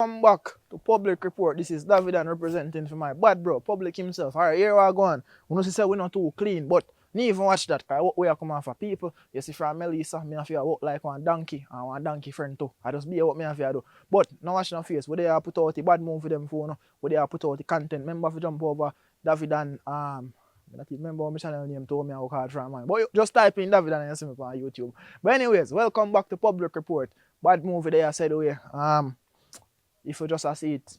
Come back to Public Report. This is David and representing for my bad bro, Public himself. Alright, here we are going. We know say we're not too clean, but me even watch that because we are coming for people. You see from Melissa, me have to walk like one donkey and one donkey friend too. I just be what me have to do. But now watch no face. Where they are put out the bad move for them phone, where they are put out the content. Remember to jump over David and I don't even remember how my channel name told me I work hard from mine. But just type in David and you see me on YouTube. But anyways, welcome back to Public Report. Bad movie there said away. If you just see it,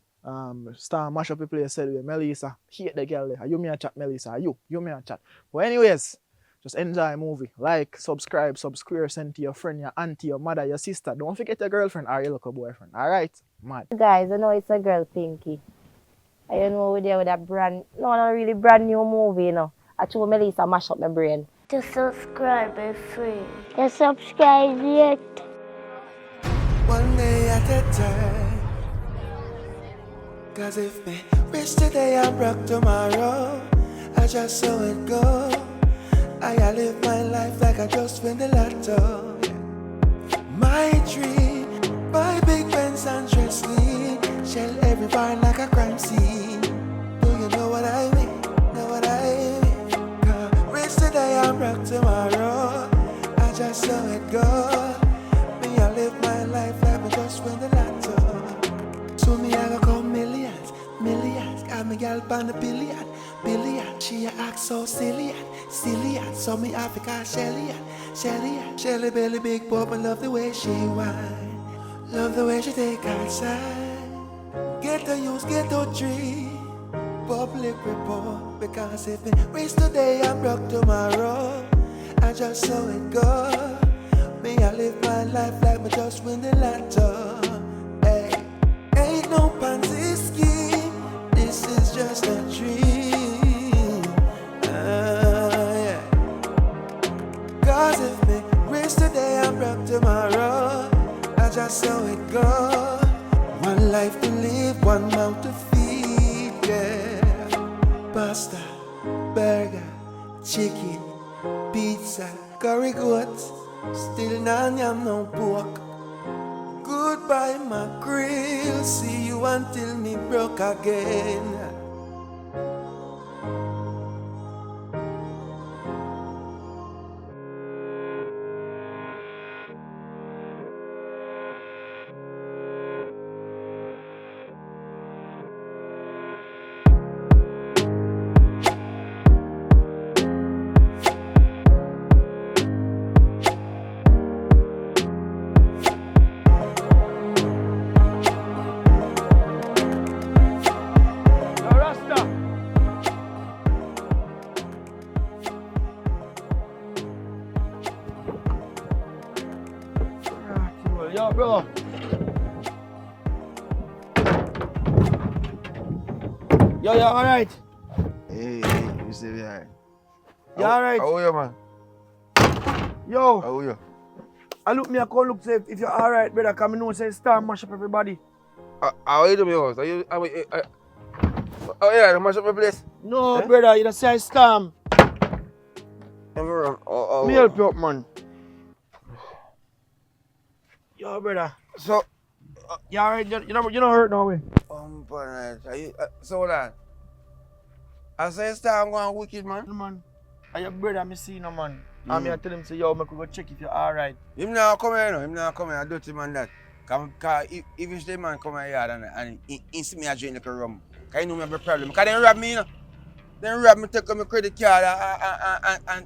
Star mash up the place said away. Melissa, hate the girl there. You me a chat, Melissa. You me a chat. But anyways, just enjoy the movie. Like, subscribe, send to your friend, your auntie, your mother, your sister. Don't forget your girlfriend or your local boyfriend. Alright? Mad. Guys, I know it's a girl Pinky. I know we're there with a not really brand new movie, you know. I told Melissa mash up my brain. To subscribe is free. To subscribe yet. One day at a time. Cause if me rich today I'm broke tomorrow, I just saw it go. I live my life like I just win the lotto. My dream, buy big Benz and dress clean, shell every bar like a crime scene. Do you know what I mean? Know what I mean? Cause rich today I'm broke tomorrow, I just saw it go. Me I live my life like I just win the lotto. So me I go come millions, got me gal pan the billion. She a act so silly, so me Africa Shelly belly big pop and love the way she whine, love the way she take outside. Get to use, get to tree, Public Report. Because if me race today I'm broke tomorrow, I just saw it go. Me I live my life like me just win the lotto. Hey, ain't no Ponzi scheme, this is just a dream. Yeah. Cause if me race today I'm broke tomorrow, I just saw it go. One life to live, one mouth to feed, yeah. Pasta, burger, chicken, pizza, curry goats, still none yam no pork. Goodbye mackerel, see you until me broke again. Yo, bro. Yo, alright? Hey, you say me alright? You alright? How are you, man? Yo, How are you? I look say if you're alright, brother, come know say Star mash up everybody. How are you doing, house? Oh yeah, mash up my place. No, brother, you don't say Storm. Me help you up, man. Yo, brother. So, You alright? You don't hurt no way. are you, so hold on. I say I'm going wicked, man. Man, and your brother me see no man. And me I tell him say yo, me could go check if you're alright. Him now come here, no. Him now come here, dirty man that. Cause if the man come here and he see me a drink like a rum, cause he know me have a problem. Cause they rob me, you know. They rob me, take my credit card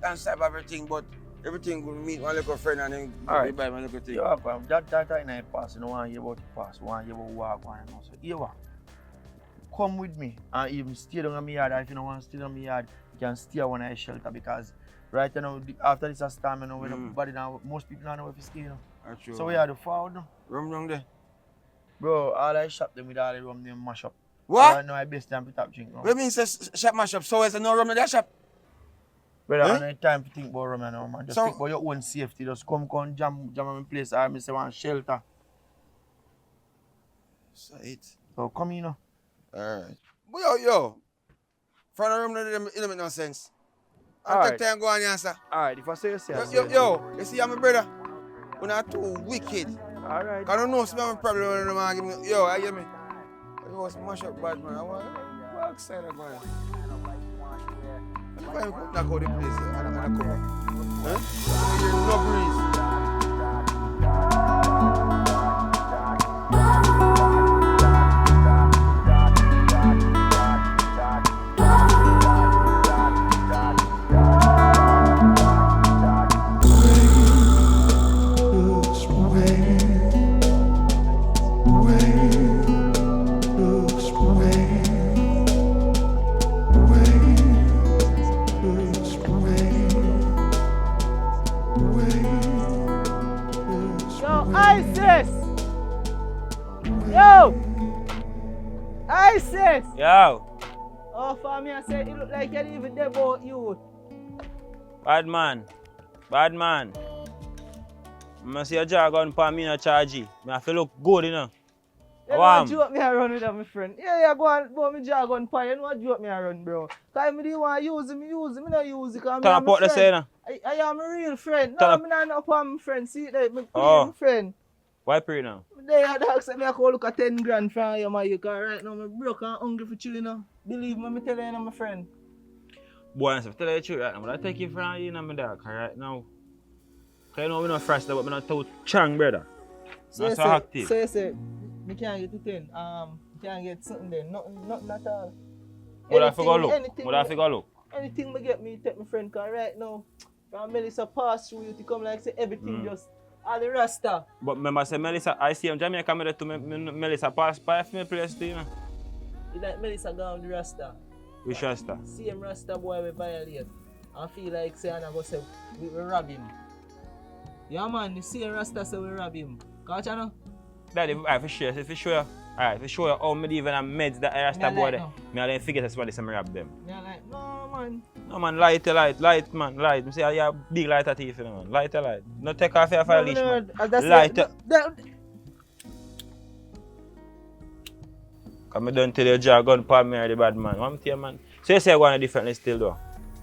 and save everything, but everything will meet one little friend and then Alright. buy my little thing. Yo, that in a pass, you don't want to hear about the pass, you want to hear about walk on and all. So here what? Come with me and even stay down on my yard. If you don't want to stay down on my yard, you can stay on a shelter because right now, after this storm, you know, when nobody now, most people don't know if you stay, you know. That's true. So we are the forward now. Rum down there. Bro, all I shop them with all the rum, they mash up. What? I know I best time to tap drink now. What mean say shop mash up? So is there no rum in that shop? Brother, Huh? I don't time to think about rum now, man. Just So- think about your own safety. Just come jam on my place. I say one shelter. So it. So come in, you know. Alright. But yo. Front of room, it don't make no sense. I'll Alright. take time go on here, sir. Alright, if I say you say, I say Yo, you see, I'm a brother. We're not too wicked. Alright. Cause I don't know if I'm problem when the man give me. Yo, I get me. You was smash up bad man. I want to walk side of man. I put knock out the place and I come up. Huh? No breeze. ISIS! Yo, Oh, for me, I said it look like you didn't even there about you. bad man. Bad man. I see a jargon for me in a charge. I have to look good, you know. You know what joke me around with that, my friend. Yeah, go on, go me jargon pie. You know what joke me around, bro. Cause I didn't want to use it, me not use it. Cause Turn up what they say now. I am a real friend. Turn No, up. I'm not up on my friend. See that, my Oh. friend. Why pray now? They had to accept me, I call look at 10 grand from you, man. Cause right now, I'm broke and hungry for chilling now. Believe me, I'm telling you, my friend. Boy, I'm tell you the truth right now, but I take you from you, my dog, right now. Cause you know we're not fresh, but we're not too strong, brother. So Not you so say, active. so you say, me can't get it in. Can't get something there. Nothing at all. Would I forgot look? anything Would I forgot look? Anything me get me take my friend, cause right now, from Melissa pass through you to come like say everything just all the rasta. But remember, say Melissa, I see him Jamaica made it to Melissa pass by for me place too, you know. It's like Melissa gone the rasta. Which rasta? Same rasta boy we violate. I feel like say and I go say we rob him. Yeah man, the same rasta say we rob him. Catch you know? Daddy, alright, for sure, if you show you, alright, if you show you how me even have meds that I rasta boy there, me I figure that's why they say me rob them. Yeah like, no man. No man, light, man, light. Me say you have big light at thief, you know, man. Light. No take off your file leash, man. Light. Cause I don't tell you jargon for me or the bad man. What I'm man. So you say you're going differently still though?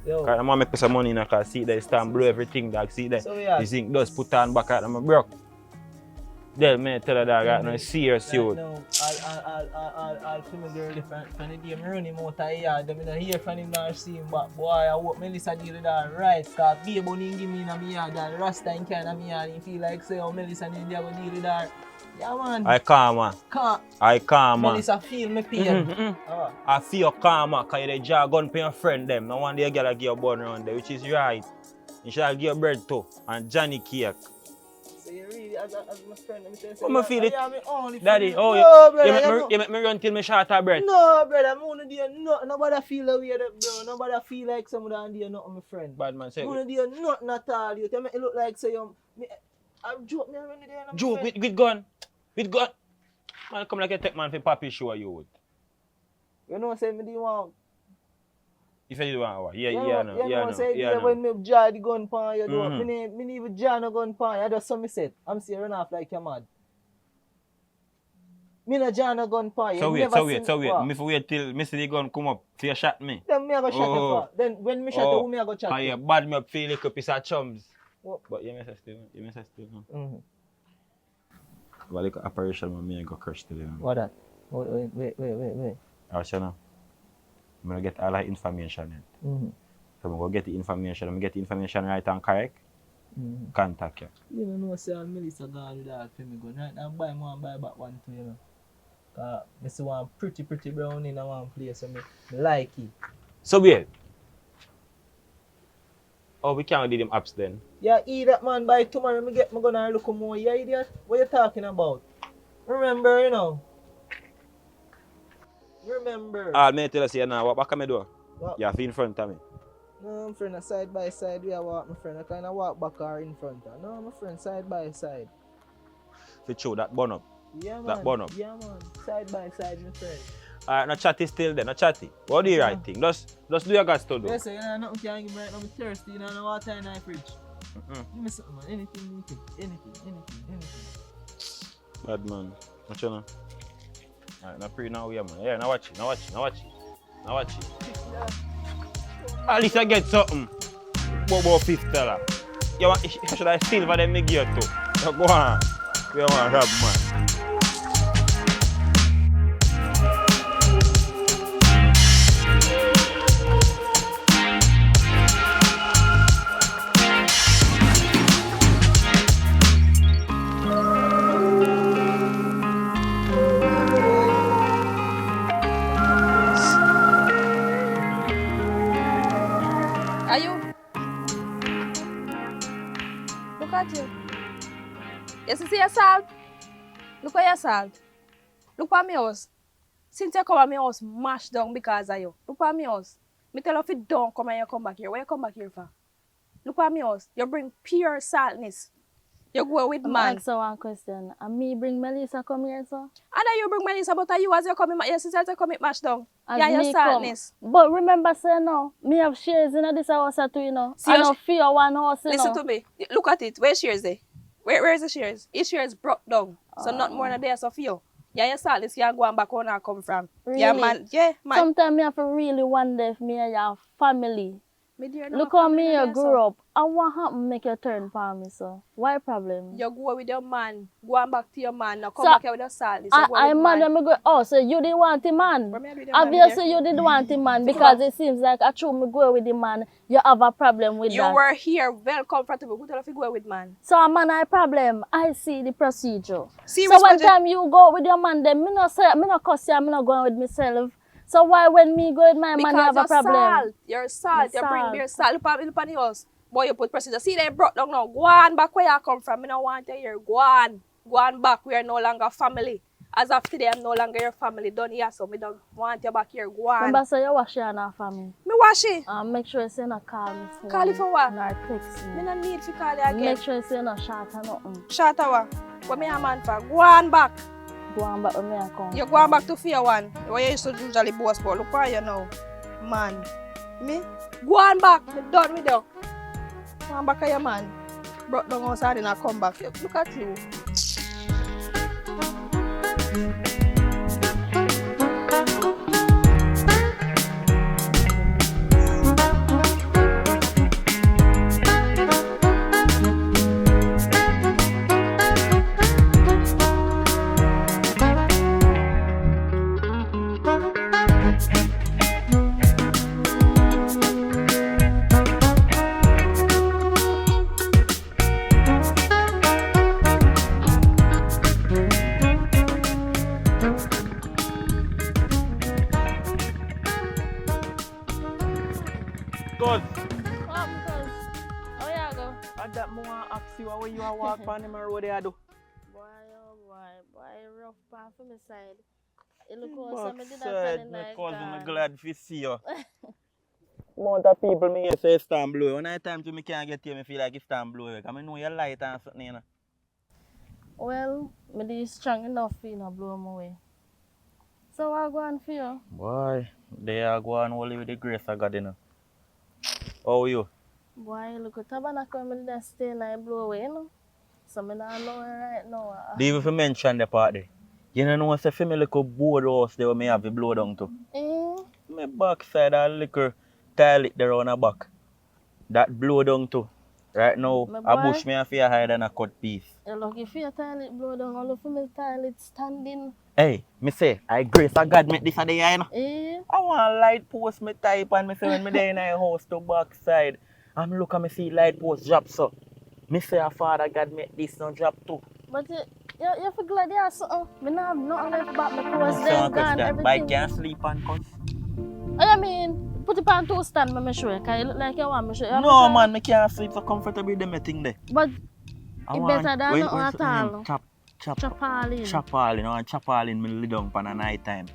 Yo. Cause I'm gonna make some money in a car, see that stand blow everything, dog, see that. So yeah. The zinc does put on back at them, Bruk. Then me tell her dog right now, serious youth. No, I'll film a girl different from the day I run him out of here. I don't hear from him nor see him, but boy, I hope Melissa deal with that right. Cause baby bunny give me in my yard, that Rasta in kind of my yard, and feel like say, oh, Melissa need to deal with that. Yeah, man. I calm, man. I calm, man. Melissa feel me pain. Oh. I feel calm, man, cause you jargon for your friend them. No one day you gotta give your bun around there, which is right. You should give your bread too, and Johnny cake. So you really, as my friend, let me tell you, Come on, feel it. only Daddy, friend. oh, No, brother, you make me run till me short of breath. No, brother, I'm only there. Nobody feel the way that, bro. Nobody feel like someone down there, not my friend. Bad man, say I'm only there, nothing at all. You tell me, it look like say I joke me around there. joke with gun. With gun. Man, come like a tech man for papi show you would. You know, say me do want. If you do want what? Yeah, When me draw the gun pan you do. Me even draw no gun pan you. I just saw me set. I'm saying run off like you're mad. Me no draw no gun pan you. So wait. Me for wait till me see the gun come up for you shot me. Then me I go shot you for. Then when me shot you, who me I go shot you? you? Bad me up feel like a piece of chums. What? But you may say still. But like operation me I go crush till you. What that? Wait. Alright, you know. I'm gonna get all the information. So I'm gonna get the information. I'm gonna get the information right and correct. Contact you. You don't know, say, Melissa gone with that for me gun. Right now, buy back one too, you know. Cause I see one pretty brown in one place, so me like it. So wait. Oh, we can't do them apps then. Yeah, eat that man by tomorrow. Me get my gun and look more. You idiot? What you talking about? Remember, you know. Remember. May I tell you now, what back me do? What? You have in front of me. No, my friend, side by side. We are walk, my friend. I kind of walk back or in front of. No, my friend, side by side. For sure, that bun up. Yeah, man. That bun up. Yeah, man. Side by side, my friend. Alright, no chatty still there, no chatty. What do you right thing? Just do your guys to do. Yes, sir, you know, nothing can give me right now. I'm thirsty, you know, no water in my fridge. Give me something, man. Anything. Bad man. What you know? Alright, now pray now here, man. Yeah, now watch it. At least I get something. $50. You should have silver then me give you too. So go on. We want to rob man. Are you? Look at you. You see your salt? Look at your salt. Look at my house. Since you come at my house, mashed down because of you. Look at my house. Me tell you if you don't come and you come back here. Where you come back here for? Look at my house. You bring pure saltness. You go with I'm man. ask you one question. And me bring Melissa come here, so? And then you bring Melissa, but you as you come in, your sister to come in mashed down. As Yeah, your me come. saltness. But remember, say no, me have shares in this house too, you know. See I your don't fear one house, you Listen know. to me. Look at it. Where's shares there? Where is the shares? His shares broke down. So not more than there so for you. Yeah, your saltness you go back where I come from. Yeah, Really? man. Yeah, man. Sometimes me have to really wonder if me and your family. Me dear, no Look how family me there, you so. grew up. And what happened make you turn for me, so? Why problem? You go with your man. Go on back to your man. Now come So, back here with your saltness. You go I with mad man. when me go, oh, so you didn't want the man? What me I do with your man, Obviously, dear? you didn't want the man because it seems like I true me go with the man, you have a problem with You that. were here well comfortable. Who tell you if you go with man? So a man I problem, I see the procedure. See, So one time you go with your man, then me no cuss you, me no going with myself. So why when me go with my man, you because have a problem? salt. You're salt. You're You bring salt. beer salt. Look at the house. Boy, you put procedure. See, they brought down now. Go on back where you come from. I don't want you here. Go on. Go on back. We are no longer family. As of today, I'm no longer your family. Done here, so I don't want you back here. Go on. Remember, so you wash your hand for me. Me wash it. Make sure you say no call me phone. Call you for what? Nor text Me me. no need to call you again. Make sure you say no shot or nothing. Shut up. What me a man for? Go on back. Go on back with me and come. You go on back to fear one. Where you used to usually boss for. Look where you now. Man. Me? Go on back. Me done with you. Go on back to your man. Brought down outside and I come back. Look at you. Cuz, Come, cuz. How you go? at that more ask you how you a walk on them road there do. Boy, oh boy, rough part from my side. It look how some did that telling my like cousin, I'm God. glad to see you. Amount of people me here say stand blue. When I time to me can't get here, me feel like it's stand blue. Because I know you light and something, you know. Well, me dey strong enough for you know blow my way. So what go on for you? Boy, they are going only with the grace of God, you know. How are you? Boy, look at tabernacle me dey stay and I blow away, you know. So me not know right now. Do you even mention the part there? You know what's a family little board house there where me have the blow down to? My backside a little toilet there on the back. That blow down to. Right now, My a boy. bush me a fear higher than a cut piece. You're lucky for your toilet blow down, all of my toilet standing. Hey, me say, I grace of God make this a day, you know. I want light post me type and me say when me there in the house to backside. I'm look at me see light post drop so. Me say a Father God make this no drop too. But you feel glad you have something. Me not have nothing left back because So them I gone that everything. bike can't sleep on cuz. I mean, put it on two stand, me show you, because you look like you want me show you. No man, me can't sleep so comfortably them thing there. But I it want- better than when- nothing when at something all. Chop all in. chop all in. I want chop all in me lay down for the night time.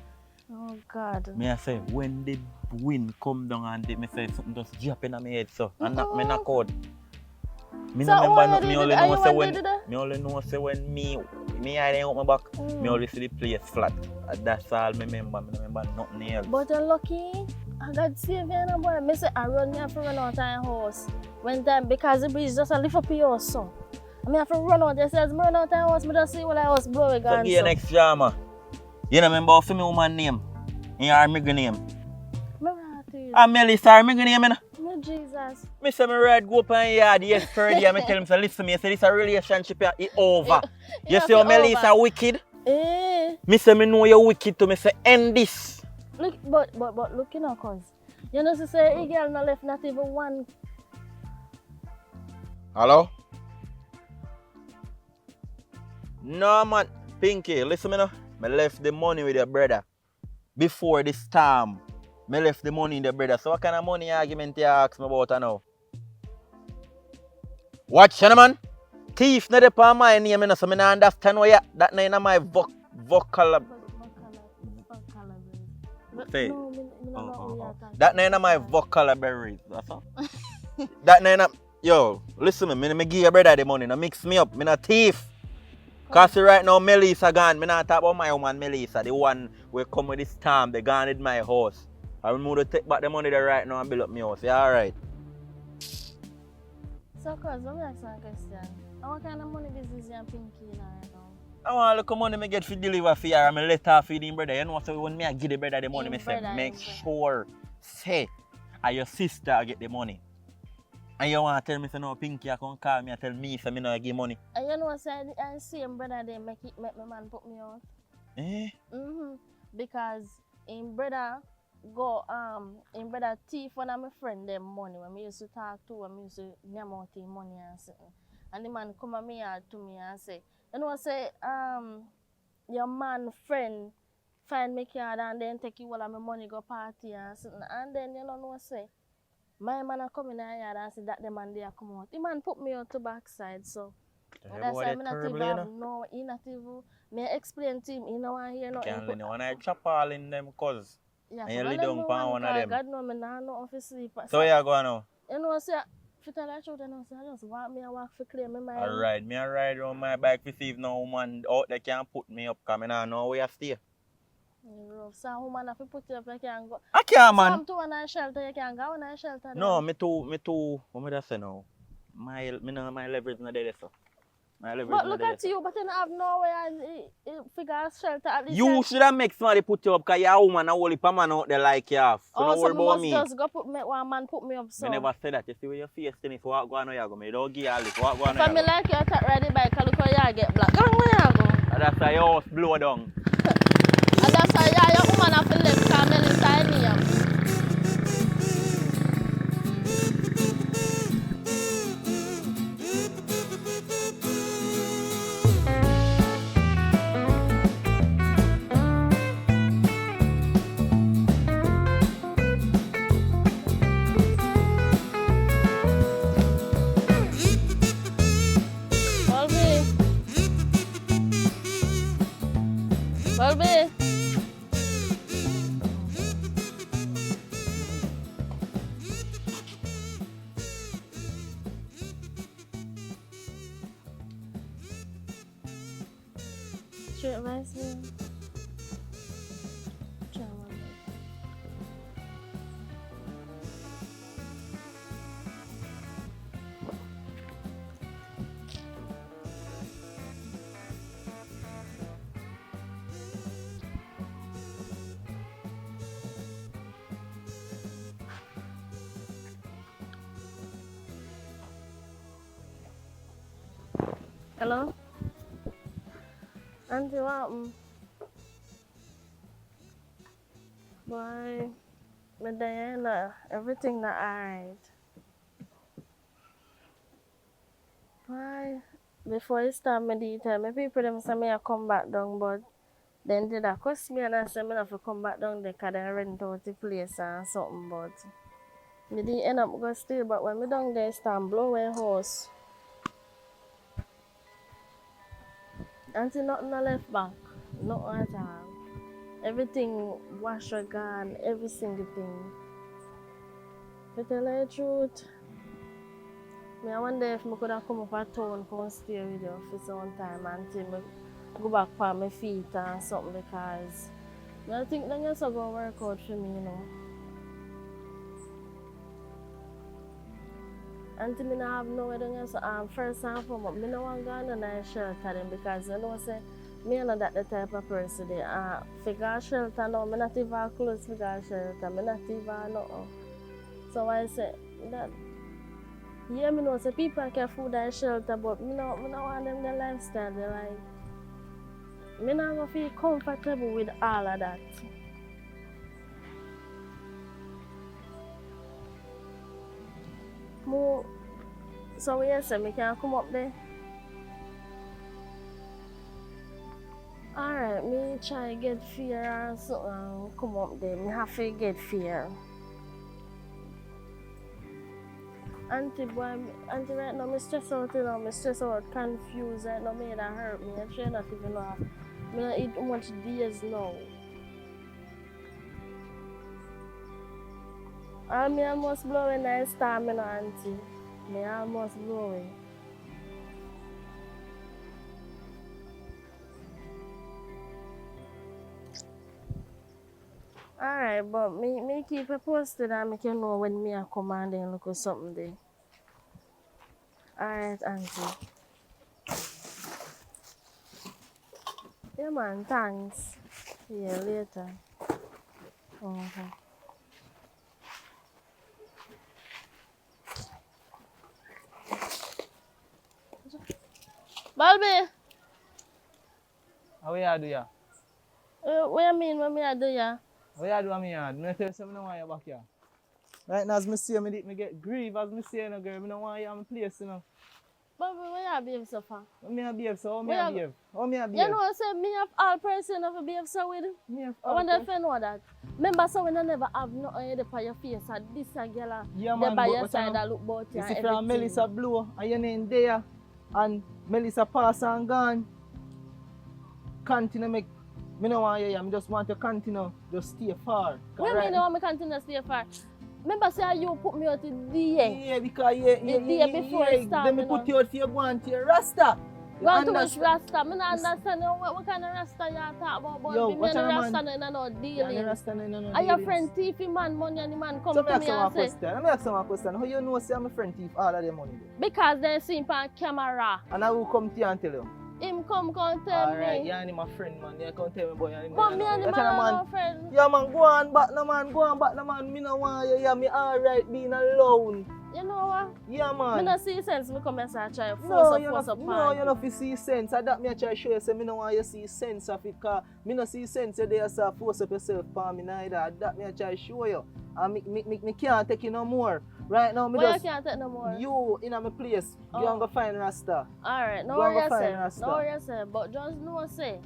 Oh God. Me I say when the wind come down and me say something just drop in my head so and knock me knock out. Me So no remember how nothing. you Me did only it? Are know you say one when did it? me only know say when me eye out my back. Me only see the place flat. That's all me remember. Me no remember nothing else. But you're lucky. I got saved you know, boy. Me say I run me have to run out of the house. When time because the bridge just a lift up your house so. I have to run out. They says me run out of the house. Me just see what I was blowing So on. give you next drama. You know remember for me woman name? In her middle name. Me right to you. And Melissa her middle name, you know? Me Oh, Jesus. Me say me ride go up on yard yesterday and me tell him say listen me say this a relationship here, it over. You see how Melissa wicked? Me say me know you wicked to me say end this. Look, but look, you know, cause you know, say a girl no left not even one. Hello? No man, Pinky, listen me now. Me left the money with your brother. Before the storm, me left the money in the brother. So what kind of money argument you ask me about now? Watch, you know, man. Thief not upon my name, you know, so I don't understand why that name is my vocal. Say. That name is my vocabulary. That's all. That name, yo, listen to me. Me give your brother the money. No mix me up. Me not thief. Cause right now Melissa gone. Me not talk about my woman Melissa. The one who come with this storm. They gone in my house. I will move to take back the money there right now and build up my house. Yeah, alright. So, cause let me ask you a question. What kind of money business you and Pinky in right now? I want to look at money me get for deliver for her and I let her feed him brother. You know, so when me I give the brother the money, me say make sure say your sister get the money. And you want to tell me say no Pinky I come call me and tell me say me no give money. And you know say I see him brother they make my man put me out. Eh? Because him brother thief one of my friend them money when me used to talk to when me used to name out him money and something. And the man come at me yard to me and say, you know say your man friend find me card and then take you all of my money go party and something. And then you know say my man a come in the yard and say that the man there come out. The man put me out to backside so that's why I'm not even no he not even me explain to him he no want hear nothing. Can't when I chop all in them cause yeah, and you lay down upon one of them. God know me nah no office sleep. So where you going now? You know say if you tell the truth, I know say I just want me to walk for clear my mind. Alright, me a ride around my bike to see if no woman out there can put me up because I don't know where I stay. So woman if you put you up you can go. I can't man. Some to one shelter you can go on shelter. No, me too what me say now? My leverage not there so. But look at you, but you don't have nowhere and figure out shelter at least. You should have make somebody put you up because you're a woman and only a man out there like you have. So don't worry about me. Just go put me, one man put me up so. I never said that. You see where your face is, so what go on you go? Me don't give you all this. What go on you go? If I like you attack ride the bike, look how you get black. Go on where you go? And that's why your house blow down. And that's why your woman have to live because I'm inside me. Volve. Straight rice meal. Hello? Auntie, what? Boy, but Diana, everything not alright. Boy, before you start my detail, my people them say me I come back down, but then did that cost me and I say me have to come back down there because they rent out the place and something, but me didn't end up go still, but when me down there start blow away house. Until nothing left back, nothing at all. Everything wash or gone, every single thing. To tell you the truth, I wonder if I could have come up at town and stay with you for some time until I go back on my feet and something because I think that it's going to work out for me, you know. Until I don't have nowhere to first and foremost, I don't want to go on a shelter them because you know say me not that the type of person they figure shelter now, I not even close figure shelter, I not even nothing. So I say that yeah, me know say people can food and shelter, but me no want them the lifestyle. They like me not gonna feel comfortable with all of that. More, so we say me can come up there. Alright, me try get fear or something and come up there. Me have to get fear. Auntie right now, me stress out, you know, me stress out, confused, right now, me that hurt me. I try not even know. Me not eat too much days now. And me almost blowing that stamina, auntie. Me almost blowing. Alright, but me keep it posted and make you know when me a come and then look at something there. Alright, auntie. Yeah man, thanks. Yeah, later. Okay. Balby! How you do ya? What you mean when me I do ya? What you do on me yard? Me tell you something, I don't want you back here. Right now, as me see, me get grief. As me see, no girl, me don't want you on my place, you know. Balby, where you behave so far? How me a behave, so how me Where a you- behave? How me a You behave? know I say me have all person of a behave so with. Me have I wonder if you know that. Remember so when I never have nothing on your face and this a girl Yeah, they man, by but your what side you that look about you You and see, from everything. Melissa blow, and your name there, and Melissa pass and gone. Continue make. Me no want you here, me just want to continue, just stay far. What Right? mean you want me continue to stay far? Remember say you put me out the day. Yeah, because The day before it start, then me you put know. you out for you go on to your Rasta. You Go on to which understand? Rasta? Me not understand what kind of Rasta you talk about. Yo, Me what and the kind of Rasta man? no Yeah, and the dealing. Rasta no Are your dealings. friend thiefy man money and the man come So me to ask me you one and say question. Let me ask you one question. How you know say I'm a friend thief all of the money there? because they see him on camera. And I will come to you and tell you. Him come tell Alright, me. you and him a friend, man. You come tell me about you. But me and the That man kind of are no friend. Yeah, man, go on back, no man, go on back, no man. Me no want you, yeah, me alright being alone. You know what? Yeah, Me man. no see sense me come here and try to No, you force no, up no, on you no fi see sense. I that me a try show you say me no want you see sense of it, cause me no see sense you there so force up yourself for me neither. That me a try show you. And me can't take you no more. Right now, me Why you just can't take no more? you in my place. Oh. You go find Rasta. Alright, no Go and worry go find yourself. Rasta. No worry yourself. But just know say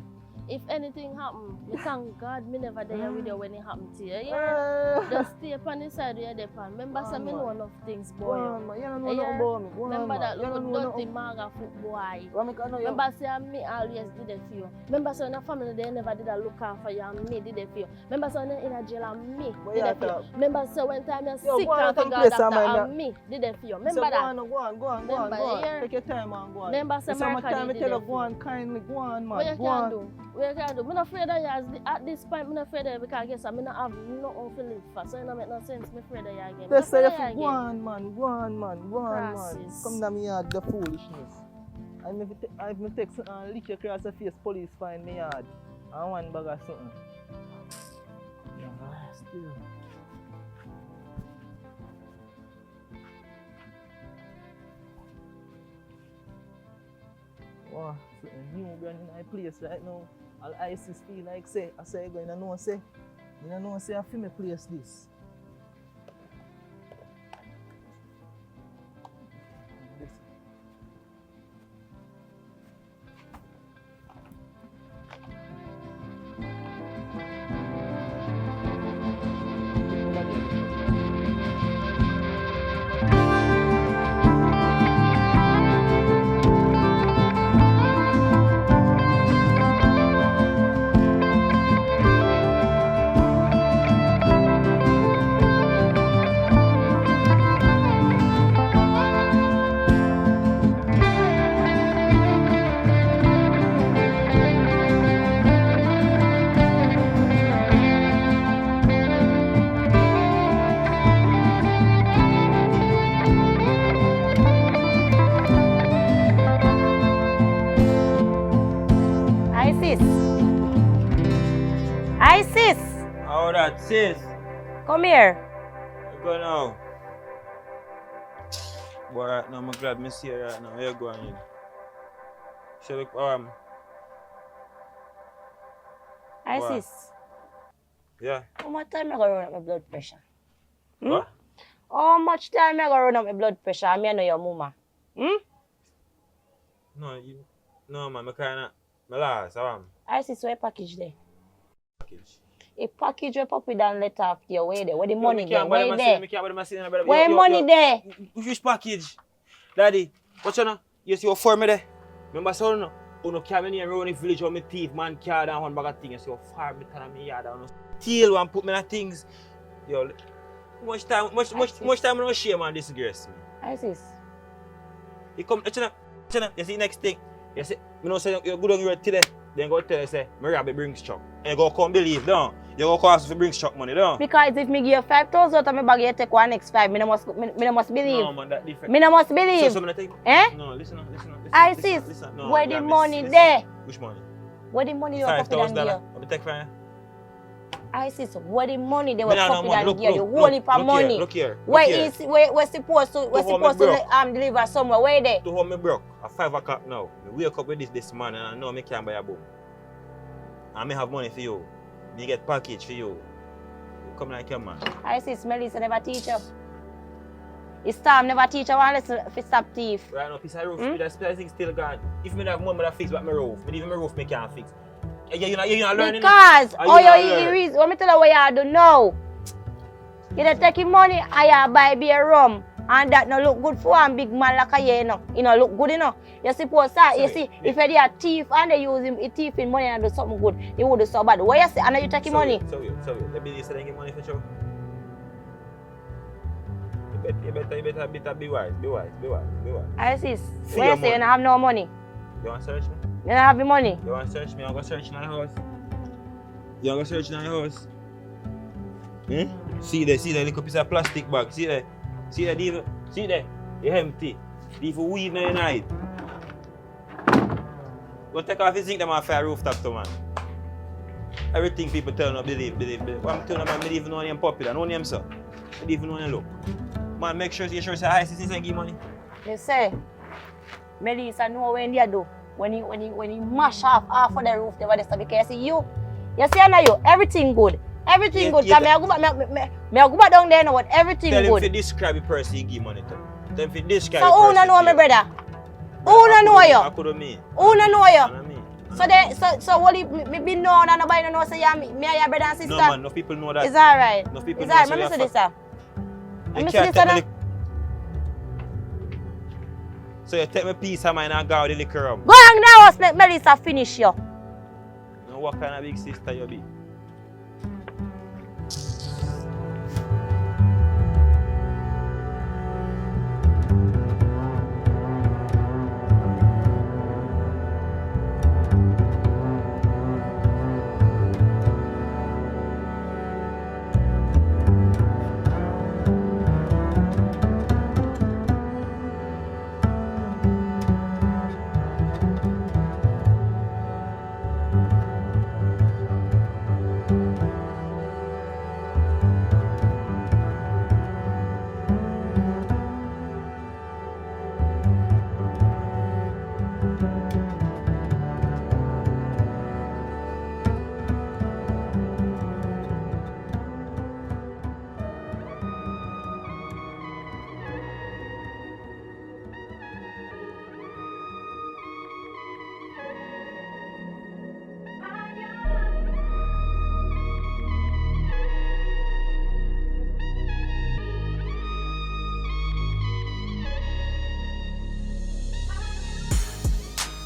if anything happen, me thank God me never there with you when it happened to you. Yeah? Just stay upon the side where you're upon. Remember say me know enough things, Go boy. on, man. You don't know Yeah. nothing about me. Go on, Remember man. that You don't little know dirty nothing. maga foot boy. Well, me can know you. Remember say me always did it for you. Remember say in a family they never did a look after you and me did it for you. Remember say when in a jail and me But did yeah, it for you. talk. Remember say when time you're Yo, sick go on, and come figure place out some that man, and me did it for you. Remember So that? go on. Remember, yeah. Take your time, man, go on. Remember say So much Marca time I did tell you, it go on, kindly, go on, man. What you Go can on. do? What you can do? I'm not afraid of you at this point. I'm not afraid of you because I guess I'm not have nothing to live for. So it don't make no sense. I'm afraid of you again. Just say I'm if afraid you of go you again. on, man. Go on, man. Crosses. Come down me yard, the foolishness. I me take something and lick you across the face, police find me yard. And one bag of something. Yeah, still. Wow, something new brand in my place right now. All ISIS feel like say, I say you know say, you know say I feel me place this. This. Isis! Isis! How that, sis? Come here. You go now. But right now, I'm glad I see you right now. Where you going in? So, look, Isis, yeah. how much time I go run up my blood pressure? What? How much time I go run up my blood pressure? I mean, I know your mama. No, man, I kind of, my last, Isis, where package there? package. A package where puppy done let off your way there. Where the money Me there? can't Where bother it my there? me can't bother my sin, brother. Where money there? Which package? Daddy, what's you know? You see what for me there? Remember, so no? You no carry me around the village on my teeth, man, carry down one bag of things. You see what far me turn me yard down. Steal one, put me in things. Yo, much time I don't share, man, disgrace me. Isis. You come, you see next thing. You see, me know say you're good on your today. Then go tell you say, me rob a Brink truck. And you go come believe, don't you? Go ask for Brink truck money, don't Because if me give you 5,000 out of my bag, you take one next 5. Me no must believe. No, man, that different. Me no must believe. So me not take. Eh? No, listen. Isis, Listen, no, where yeah, the miss, money listen. there? Which money? Where the money you puppy done give you? $5,000. I take from you. Isis, where the money they Me were nah no puppy money. done give you? The whole heap of money. Look here. We're supposed to home deliver somewhere. Where they? To home me broke at 5 o'clock now. Me wake up with this man and I know me can't buy a book. And me have money for you. Me get package for you. You come like your man. Isis, Melissa never teach you. It's time never teach you one lesson if stop thief. Right now, piece of roof, that thing still gone. If me have money, I fix back my roof. But even my roof, me can't fix. You're not learning. Because, let me tell you what you do now. You don't take your money and you buy beer rum. And that no look good for one big man like you know. You know, look good enough. You suppose that, you see, if you're a thief and they use him thief in money and do something good, he would do so bad. What you say? And you take your money? So let me say they give money for sure. You better be wise. Isis, what you say? You don't have no money? You want to search me? You don't have the money? You want to search me? I'm going to search in my house. You want to search in my house? See there, little piece of plastic bag. See there, it's empty. Leave a weed in the night. Go take off his zinc them off a rooftop to man. Everything people tell no believe. What I'm telling them, I don't even know them popular. No name sir. I don't even know them look. Man, make sure you say hi since you give money. You say, Melissa know when they do. When you mash off half of the roof, they were just because you see everything good. Everything good. Cause me go back down there now with everything good. Tell him to describe the person you give money to. Tell him to describe so who don't know me, brother? Who don't know you? I could me. Who don't know you? So what if me be known and nobody don't know say me and your brother and sister? No man, no people know that. It's alright. No people it's know alright. so Let me see this, sir. Let me see this, sir. So you take my piece of mine and go with the liquor rum. Go hang now, house, let Melissa finish you. Now what kind of big sister you be?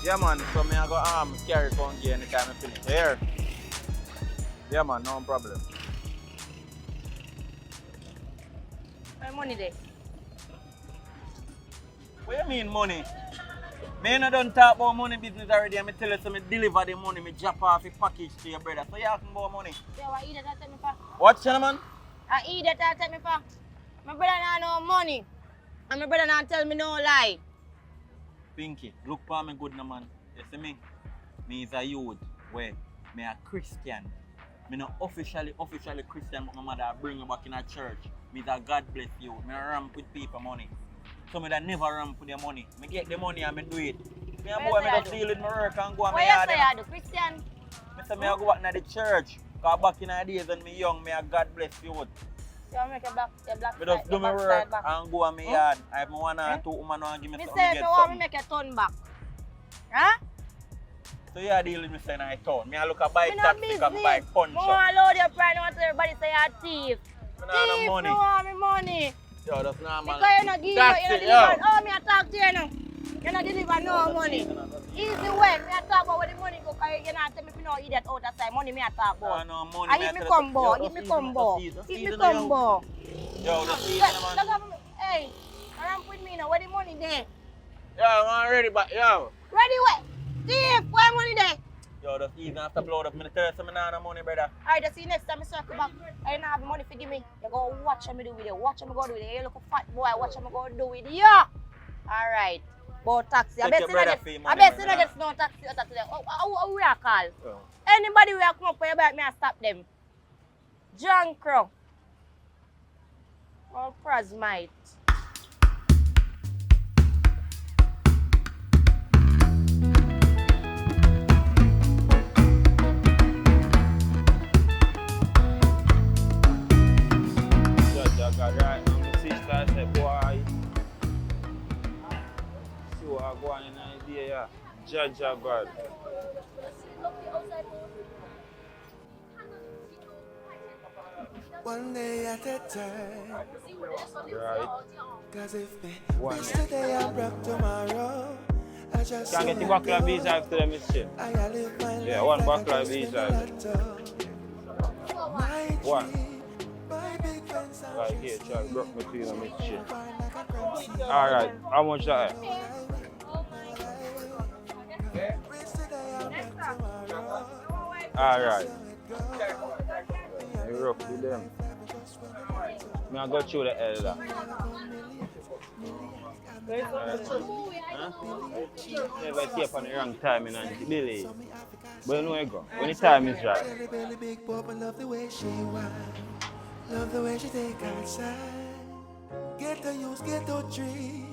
Yeah man, so me I go carry phone gear anytime I finish here. Yeah man, no problem. My money there. What you mean money? Me no done talk about money business already and me tell you so me deliver the money, me drop off the package to your brother. So you asking about money? Yeah, what eat that take me for? What gentleman? I eat that take me for. My brother not no money. And my brother not tell me no lie. Pinky, look for me good no man. You see me? Me is a youth where me a Christian. Me not officially Christian, but my mother bring me back in a church. Me is a God bless you. Me ramp with people money. so me that never run for the money. Me get the money and me do it. Me a What boy, you me say just I deal with my work and go and What me you yard. say I do, Christian? Me say me a go back to the church. Cause back in the days when me young, me a God bless you. You want to make your black Me just do my work and go and me yard. I have one or two woman want give me Me something, say me if get you want me something. make a turn back. Huh? So you a deal with me saying I town. Me a look a buy Me no taxi and buy business. punch Me want to load your pride. I want everybody say you're a thief. Me nah no Thief, money. me want me money. Yo, that's normal. Because you not give, you not deliver. Oh, me a talk to you now. You not deliver no money. Easy way. Me a talk about where the money go. Because you not tell me if you no idiot out of time. Money me a talk about. No money. I eat me combo. Eat me combo. Eat me combo. Yo, that's easy, man. Hey, ramp with me now. Where the money there? Yo, I'm ready, but yo. Ready where? Thief, where money there? Yo, that's easy after blow up. Me tell you something, nah no money, brother. Alright, just see you next time I circle back. I don't have money to give me. You go watch me do with you. Watch me go do with you. You look a fat boy. Watch me go do with you. Alright. About taxi. I bet you not get no taxi or taxi. How we are call? Oh. Anybody we are come up for your bike, me I stop them. John Crow. Or Prasmite. God, right now, my sister said, boy, see what I go on in the idea, yeah. Judge of God. One day at a time. Right. Cause if me One. wish today I'm Bruk tomorrow. I just Can get the buckler B-side to them, shit. I live my Yeah, life one like buckler I just win the B-side. lotto. My One. dream, my big friends and Right here, try to broke me to you and miss shit. find like a crimson. Alright, how much that? Wish today I'm Bruk tomorrow. Alright. You rough with them. Me I go through the elder. Huh? Never keep on the wrong timing and delay. But you know where you go. When the time is right. Belly, belly, big pop, I love the way she whine. Love the way she take outside. Get to use, get to tree.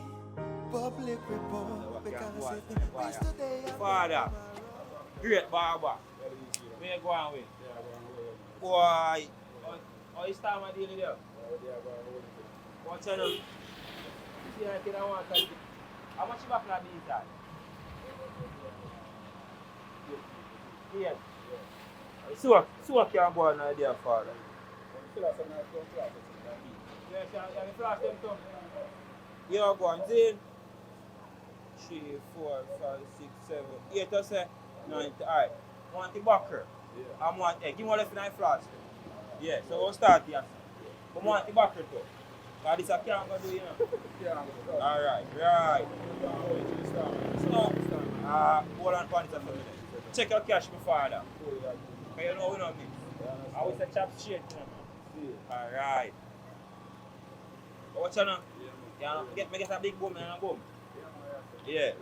Public report. Because if me wish today I'm Father, great barber. Where you going with? Boy, how you start my deal with you? What's your name? See, I think I want to. How much you back like these guys? Yes. So what can go on idea, Father? Yes, you flash them too. You go on, see? 3, 4, 5, 6, 7, 8, I say 9. Alright. Want the backer? Yeah. I want, give me left in the flash. Yeah, so we'll start here. But I want the backer too. Because this I can't go do, you know. Alright, right. So, hold on for this a minute. Check your cash, my father. Because you know we don't mix. I always say chop straight, you know. Alright. What's your name? Yeah, get a big boom and a boom. Yeah.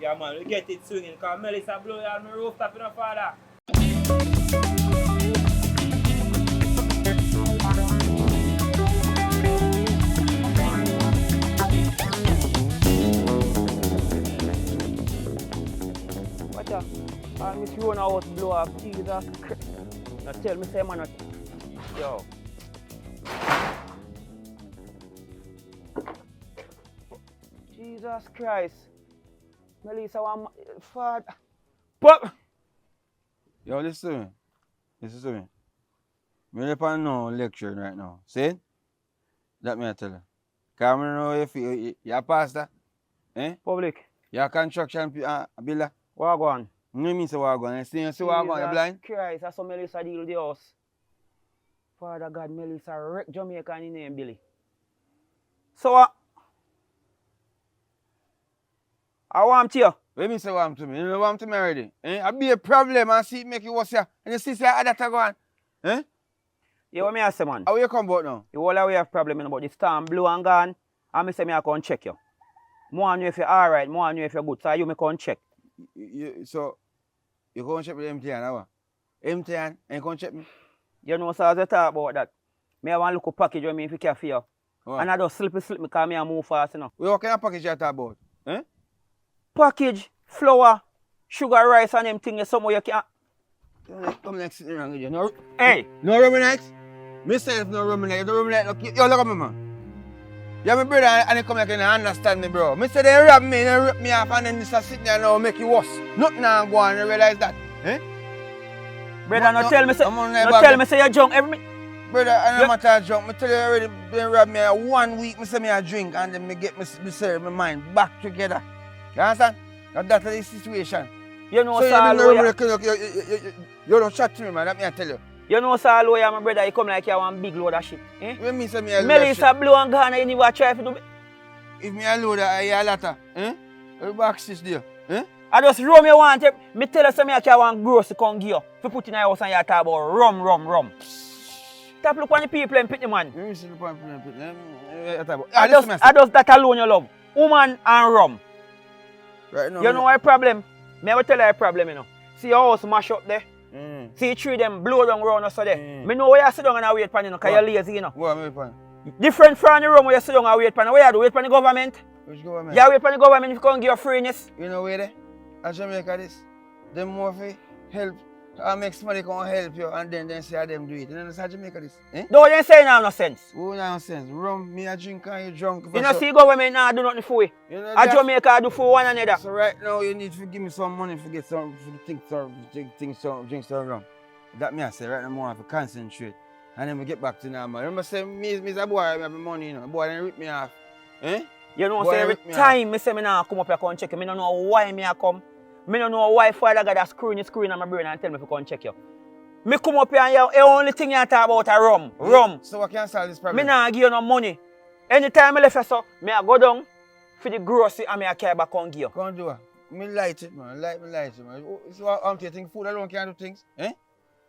Yeah, man, we get it swinging because Melissa blow you on my rooftop, you know, father. Watch out. Miss Rona house blow up. Jesus Christ. Now tell me, say, man, yo. Jesus Christ. Melissa, one father. Pop! Yo, listen to me. Listen to me. Me up on no lecturing right now. See? That me I tell you. Because I know if you're a pastor. Eh? Public. You're a construction builder. What go on? You know me say what go on. You see what go on, you blind? Christ, that's how Melissa deal with the house. Father God, Melissa wreck Jamaica in name, Billy. So what? I want to you. Let me say what I'm to me. You know what I'm to me already. Eh? I be a problem and see it make you worse here. And you see say that go on. Eh? You what me I say, man? How you come about now? You all we have problem about the storm blue and gone. And me say me I come check you. More know if you're alright, more know if you're good. So you me come check. So you come check with empty hand, how? Empty hand and you come check me? You know, so as you talk about that, me I want to look a package with me if you care for you. What? And I just slip because me I move fast, you know. What kind of package you talk about? Eh? Package, flour, sugar, rice and them things somewhere you can't. Come next sitting around with you. No, Hey! no rum nights? Myself no rum night. You don't rum night. Look, yo, look at me, man. You're my brother and you come like you don't understand me, bro. Me say they rip me off and then this is sitting there now make you worse. Nothing now go on, you realize that? Eh? Brother, No, no tell me say, I'm on no that tell bag. me say you're drunk every Brother, I know matter of drunk. Me tell you already, they rob me 1 week, me say me a drink and then me get my mind back together. You understand? That's the situation. You know, So sir, you don't chat to me, man. Let me tell you. you know, sir, lawyer, my brother, you come like you want big load of shit. Eh? When me say me a load of Melissa shit, blow and Ghana, you need to try to do. if me a load of a latter, eh? The box is there, eh? I just rum you want it. Me tell you something I can't want gross to come give you. If you put in a house and you talk about rum. Stop look on the people and pick the man. Let me see the point. I just that alone you love. Woman and rum. Right now, You know what problem? Me I will tell you a problem, you know. See your house mash up there. See three them blow down round us there. Me know where you sit down and wait for you know, because you're lazy, you know. What am I paying? Different from the room where you sit down and wait for you. Where you do? Wait for the government? Which government? You wait for the government if you can't give you freeness. You know where they? At Jamaica this. Them more for help. I make somebody come help you and then say them do it. You understand Jamaica this? Eh? No, you ain't saying no sense. Oh, nonsense. Rum, me a drink and you drunk. You know see government now do nothing for you. You know At that? Jamaica do for one another. So right now you need to give me some money to get some, drink some rum. That me I say right now I have to concentrate. And then we get back to normal. Remember say me a boy, I have money, you know. Boy then rip me off. Eh? You know Boy, say every rip me time me say me now come up here come check you. Me don't know why me a come. Me don't know why Father God a screwing on my brain and tell me to come check you. Me come up here and the only thing you talk about is rum. Rum. So what can solve this problem? Me nah give you no money. Anytime I left here so, me a go down for the grocery and me a carry back and give you. Go and do it. Me light it, man. Light it, man. So you think food alone can't do things? Eh?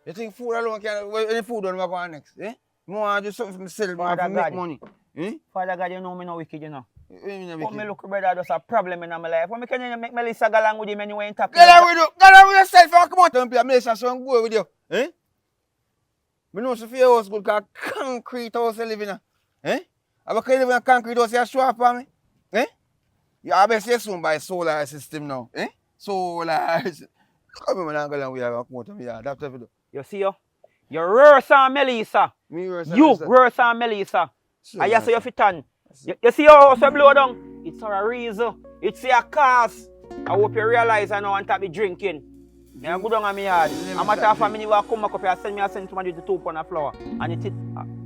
You think food alone can't do any food don't go on next? Eh? I want to do something for myself, I want to make money. Eh? Father God, you know me no wicked, you know. What But me look, brother, that's a problem in my life. When me can make Melissa go along with him anyway in top. Get out with yourself and come out and play. Melissa, so I'm going with you. Eh? I know if your house good because concrete house you live in. Eh? How can you live in a concrete house you show up for me? Eh? You obviously soon buy solar system now. Eh? Solar system. Come on, I'm going to come out of here. That's what you do. You see you? You're worse than Melissa. Me worse than You Melissa. worse than Melissa. Sure, And you say Melissa. you fit on. You see your house blow down? It's for a reason. It's a cause. I hope you realize I know want to be drinking. I go down on my yard. A matter of fact, I will come back up here and send somebody the 2 pound of flour. And it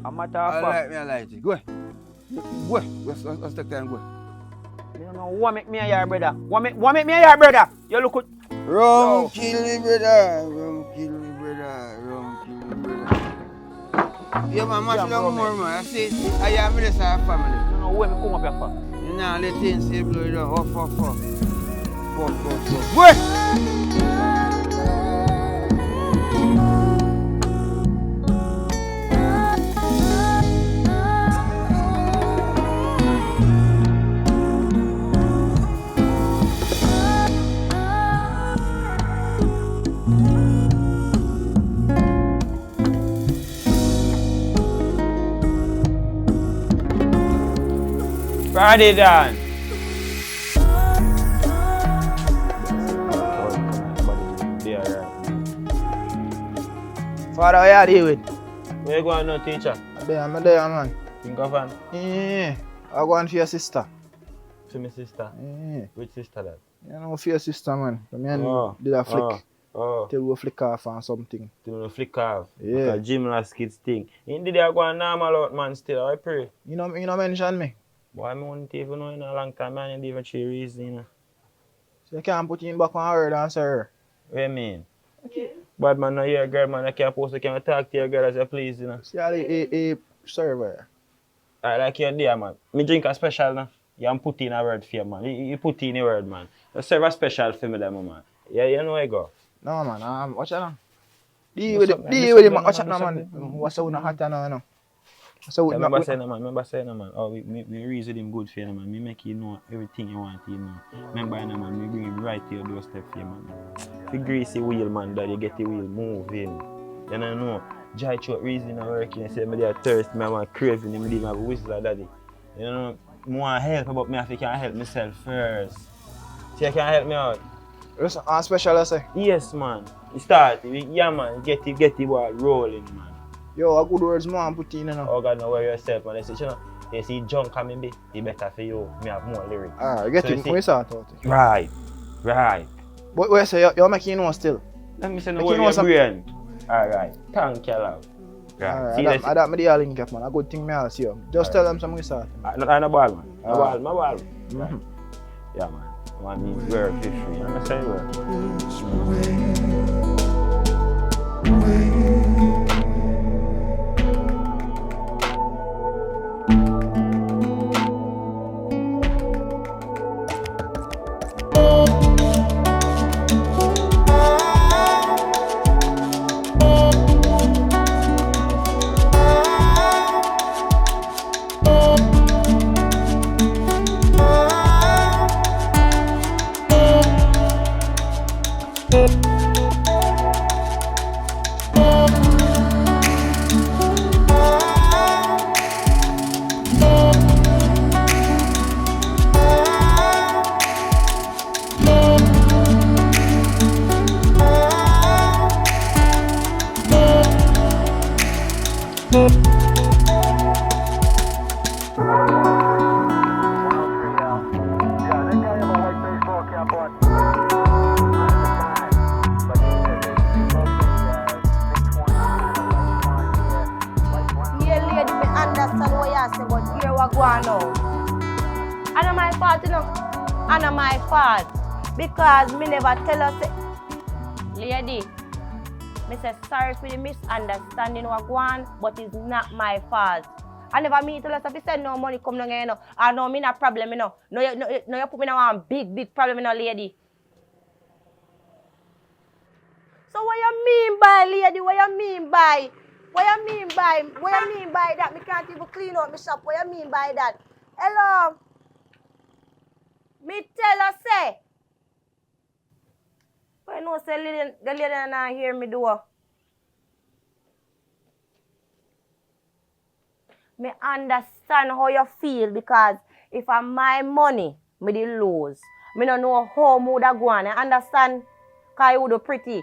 a matter of fact. I like it. Go ahead. Go ahead. Let's take time. Go ahead. I don't know what make me a yard, brother. What make me a yard, brother? You look at... Rum kill me, brother. Rum kill me, brother. Rum kill me, brother. Yeah, man, much long more, man. I say, I am with this family. I don't know where me come up here for. You know, let things say blow it down. Fuck. Go ahead. Party done. Father, what you deal with? Where you going now, teacher? I'm there, man. In Confronting? Yeah. I go on for your sister. To my sister? Yeah. Which sister that? You know, for your sister, man. The man Oh. did a flick. Oh. Till we flick off and something. To flick off. Yeah. Like a gymnast kids thing. Indeed, I go on normal out, man, still. I pray. You know mention me. Boy, I won't even know in a long time, man. You even three reasons, you know. So you can't put him back on her and say her. What you mean? Okay. Bad man, no, you're a girl, man. I can't post, I can't talk to your girl as you please, you know. See how the server. I like your day, man. Me drink a special, no. You put in a word for you, man. You put in a word, man. You serve a special for me, them, man. Yeah, you know where you go. No, man. Watch out now. Deal with him. Watch out now, man. What's the one hot now, no? So remember saying, man. Oh, we reason him good for you, man. Me make you know everything you want to know. Remember, man, we bring him right to your doorstep for you, man. The greasy wheel, man, that you get the wheel moving. You know, dry throat reason I'm working. I say, me there thirst, me want craving, me leave my whistle, daddy. You know, I want help, but me have to can help myself first. So you can help me out? Listen, on special, I say. Yes, man. You start. Yeah, man. Get the ball rolling, man. Yo, a good words man put in, you know. Oh, God, know where yourself, man. You see junk coming, be better for you. Me have more lyrics. Alright, get it. We sort out it. Right. But where say you're making no still? Let me say no your brain. Alright. Thank you, love. Right. See, I don't the link up, man. A good thing me I'll see you. Just tell them something start. No ball, man. No ball. Mm-hmm. Yeah, man. I want me work for free. You understand work? Because me never tell us, lady, me say sorry for the misunderstanding what go on, but it's not my fault. I never mean tell us if you send no money come down here, you know. I know me not problem, you know. No, you put me in one big problem, you know, lady. So what you mean by, lady? What you mean by? What you mean by that? Me can't even clean out my shop. What you mean by that? Hello? Me tell her, say. But I know, say, the lady not hear me do. Me understand how you feel because if I'm my money, me dey lose. Me don't know how me would go on. I understand? Because you would pretty.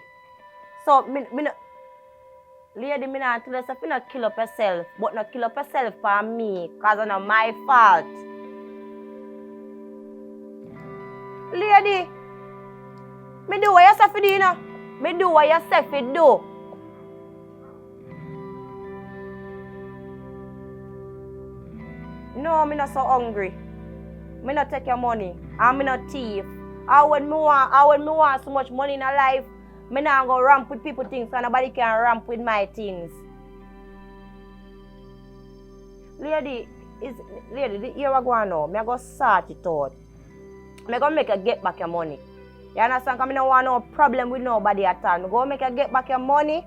So, me no... Lady, me not tell yourself you not kill up yourself. But not kill up yourself for me. Because it's not my fault. Lady, me do what you say for do, you know. Me do what you say for do. No, me not so hungry. Me not take your money. And me not thief. And when me want so much money in a life, me not go ramp with people things so nobody can ramp with my things. Lady, the year I go on now, me go sort it out. Me go make you get back your money. You understand? Because I don't want no problem with nobody at all. I go make you get back your money.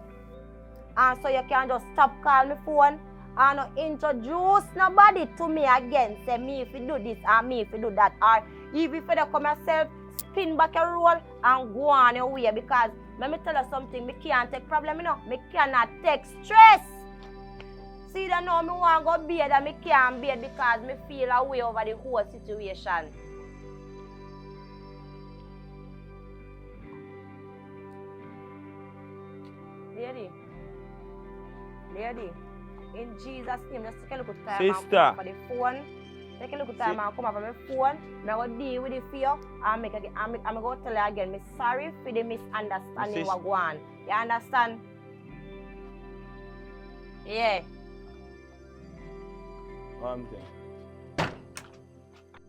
And so you can just stop calling me phone and not introduce nobody to me again. Say me if you do this and me if you do that. Or even if you don't come yourself, spin back your roll and go on your way. Because let me tell you something, me can't take problem, you know. Me cannot take stress. See that now me want to go bed and me can't bed because me feel away over the whole situation. Lady, in Jesus' name, just take a look at time and come up for the phone. Take a look at time and come up for my phone. I'm going to deal with the fear and I'm going to tell you again, I'm sorry for the misunderstanding what go on. You understand? Yeah.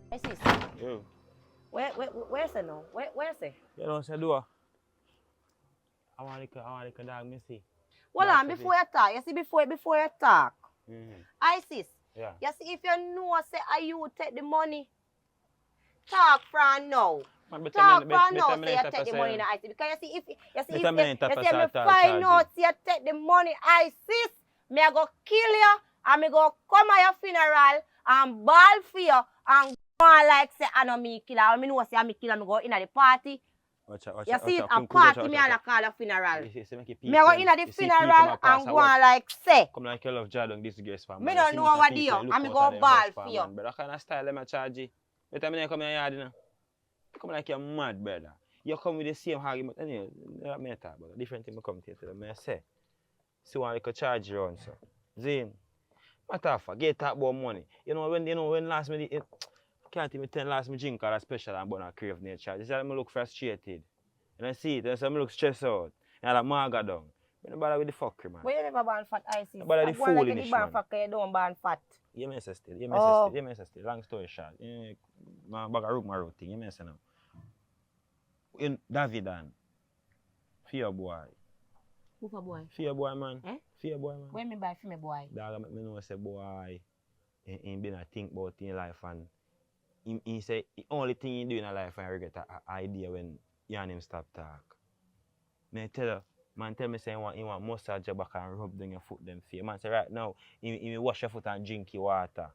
Hey, sis. Yo. Where's it now? Where's it? You don't say do. I want to dog me see. Hold on, before you talk. You see, before you talk. I sis. Yeah. You see, if you know, say, you take the money, talk from now. Talk from now, say you take the money in the IC. Because you see, if me find out, say you take the money, I sis, me I go kill you, and me go come at your funeral, and ball for you, and go on like say, I know me killer. I know say I me killer, me go in at the party. You see it, a party me and I call a funeral. Me go in at the funeral and go on like say. Come like you love Jadon, this girl's family. Me don't know what do you, and me go ball for you. But that kind of style them I charge you. But I come in your yard, you know. Come like you're mad, brother. You come with the same argument. Anyway, that matter, but a different thing I come to tell me. I say, see why you could charge you on, so. Zane, matter of fact, get talk about money. You know when last minute, can't even tell last me drink or a special and burn a crave nature. This is how I look frustrated. And I see it, and so I look stressed out. And I maga down. I don't bother with the fuckery, man. But you never ban fat ISIS. I bother the foolishness, man. You don't ban fat. You may say still, Long story short. My bag of root my road thing, you may say now. In Davidan, fear boy. Who for boy? Fear boy, man. Eh? Fear boy, man. When me buy for me boy? Dog, me know say boy, he been a think about in life and he say the only thing he do in life and I regret an idea when you and him stop talk. Me tell you, man tell me say he want massage your back and rub down your foot them fear. Man say right now, he wash your foot and drink your water.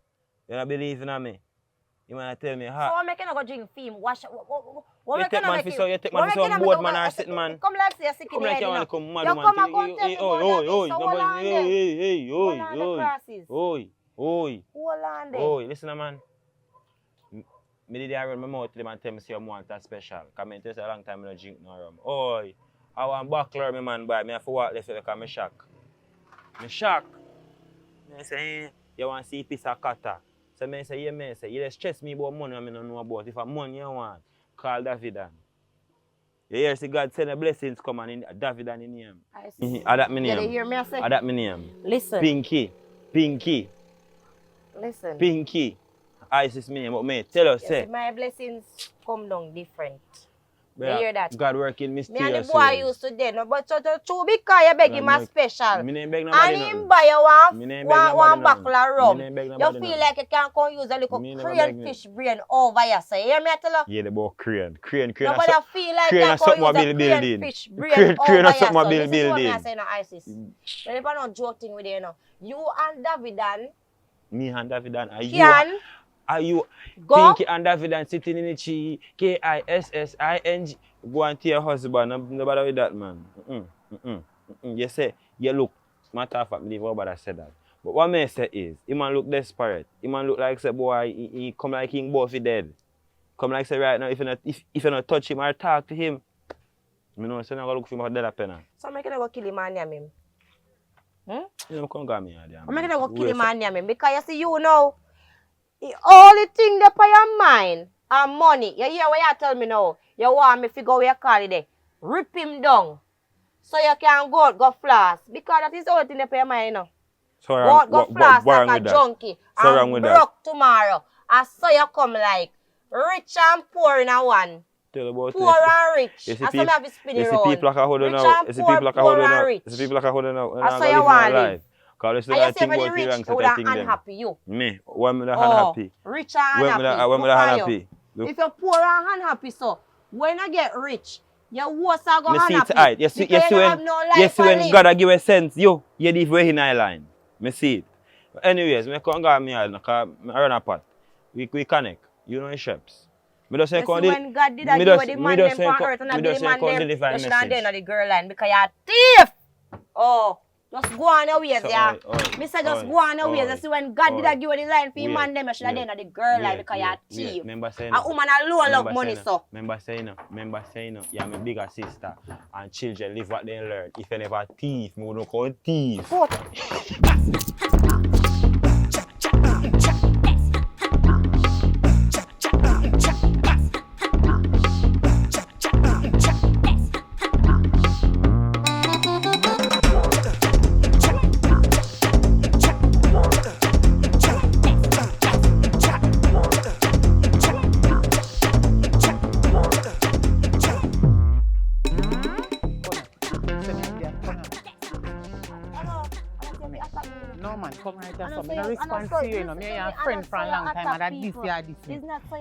You don't believe in me? You wanna tell me how? So I'm making a go drink film, wash what you take man for so you take man for some board man or sitting man. Come like say you're sick in the head. Come like you come mad man. Come and go tell me Hold on there. Listen man. Me did run my mouth to them and tell me say you want that special. Cause me tell you a long time I don't drink no rum. Oi, I want buckler me man boy. Me have to walk left because me shock. Me shock. Me say you want to see a piece of cutter. So I say, yeah, man, say, you just stress me about money I don't know about. If a money you want, call Davidan. You hear, see God send the blessings come and Davidan in name. I see. That my name. You hear me say? That my name. Listen. Pinky. Listen. Pinky. Isis me name, but me tell us, say. My blessings come down different. You hear that? God working mysterious. Me and the boy used to dead, no, but true because you beg him a special. Me ain't beg nobody and him buy you one buckle of rum. You feel like you can't come use a little Korean fish brain over here. So you hear me tell you? Yeah, the boy Korean. Nobody feel like you can't use a Korean fish brain over here. So this is what I say no ISIS. But if I not joking with you, you and Davidan. Me and Davidan are you? Are you go? Pinky and Davidan sitting in the chi KISSING? Go and tell your husband. No bother with that, man. You say, you look. Matter of fact, me leave over that said that. But what I say is, he man look desperate. He man look like say boy, he come like he both dead. Come like say right now, if you not touch him or talk to him, me know say I go look for him for dead a penny. So I'm going to go kill him and name him. You know, come get me here. I'm going to go kill him and name him because you see you know. The only thing that on your mind are money. You hear what you tell me now? You want me to figure out where you call it there. Rip him down. So you can go floss. Because that is the only thing that on your mind, you know. So go floss like a junkie. So and Bruk tomorrow. And so you come like rich and poor in a one. Tell about poor and rich. You see and so me have to spin it around. You see people like a holding out. You see people like a holding out. You see people like a holding out. And so you want to live. Because and you say when the rich, you would have unhappy you. Me? When me unhappy? Rich and unhappy. When me unhappy? If you're poor and unhappy, so when I get rich, your worst are going to unhappy. Right. You see when God give a sense, you live way in line. Me see it. But anyways, me come go me because I run a pot. We connect. You know the shops. Me just say when God did that, give the man them for earth and I give the man them, you should have done the girl line because you're a thief. Oh. Just go on your ways, yeah. Me say just go on your ways. You see when God did give you the line for your man them, you should have done the girl line because you're a thief. A woman alone love money, so. Remember saying, you're my bigger sister and children live what they learn. If you never thief, me wouldn't call thief. Respond to you, me and your friend for a long time and that this year this.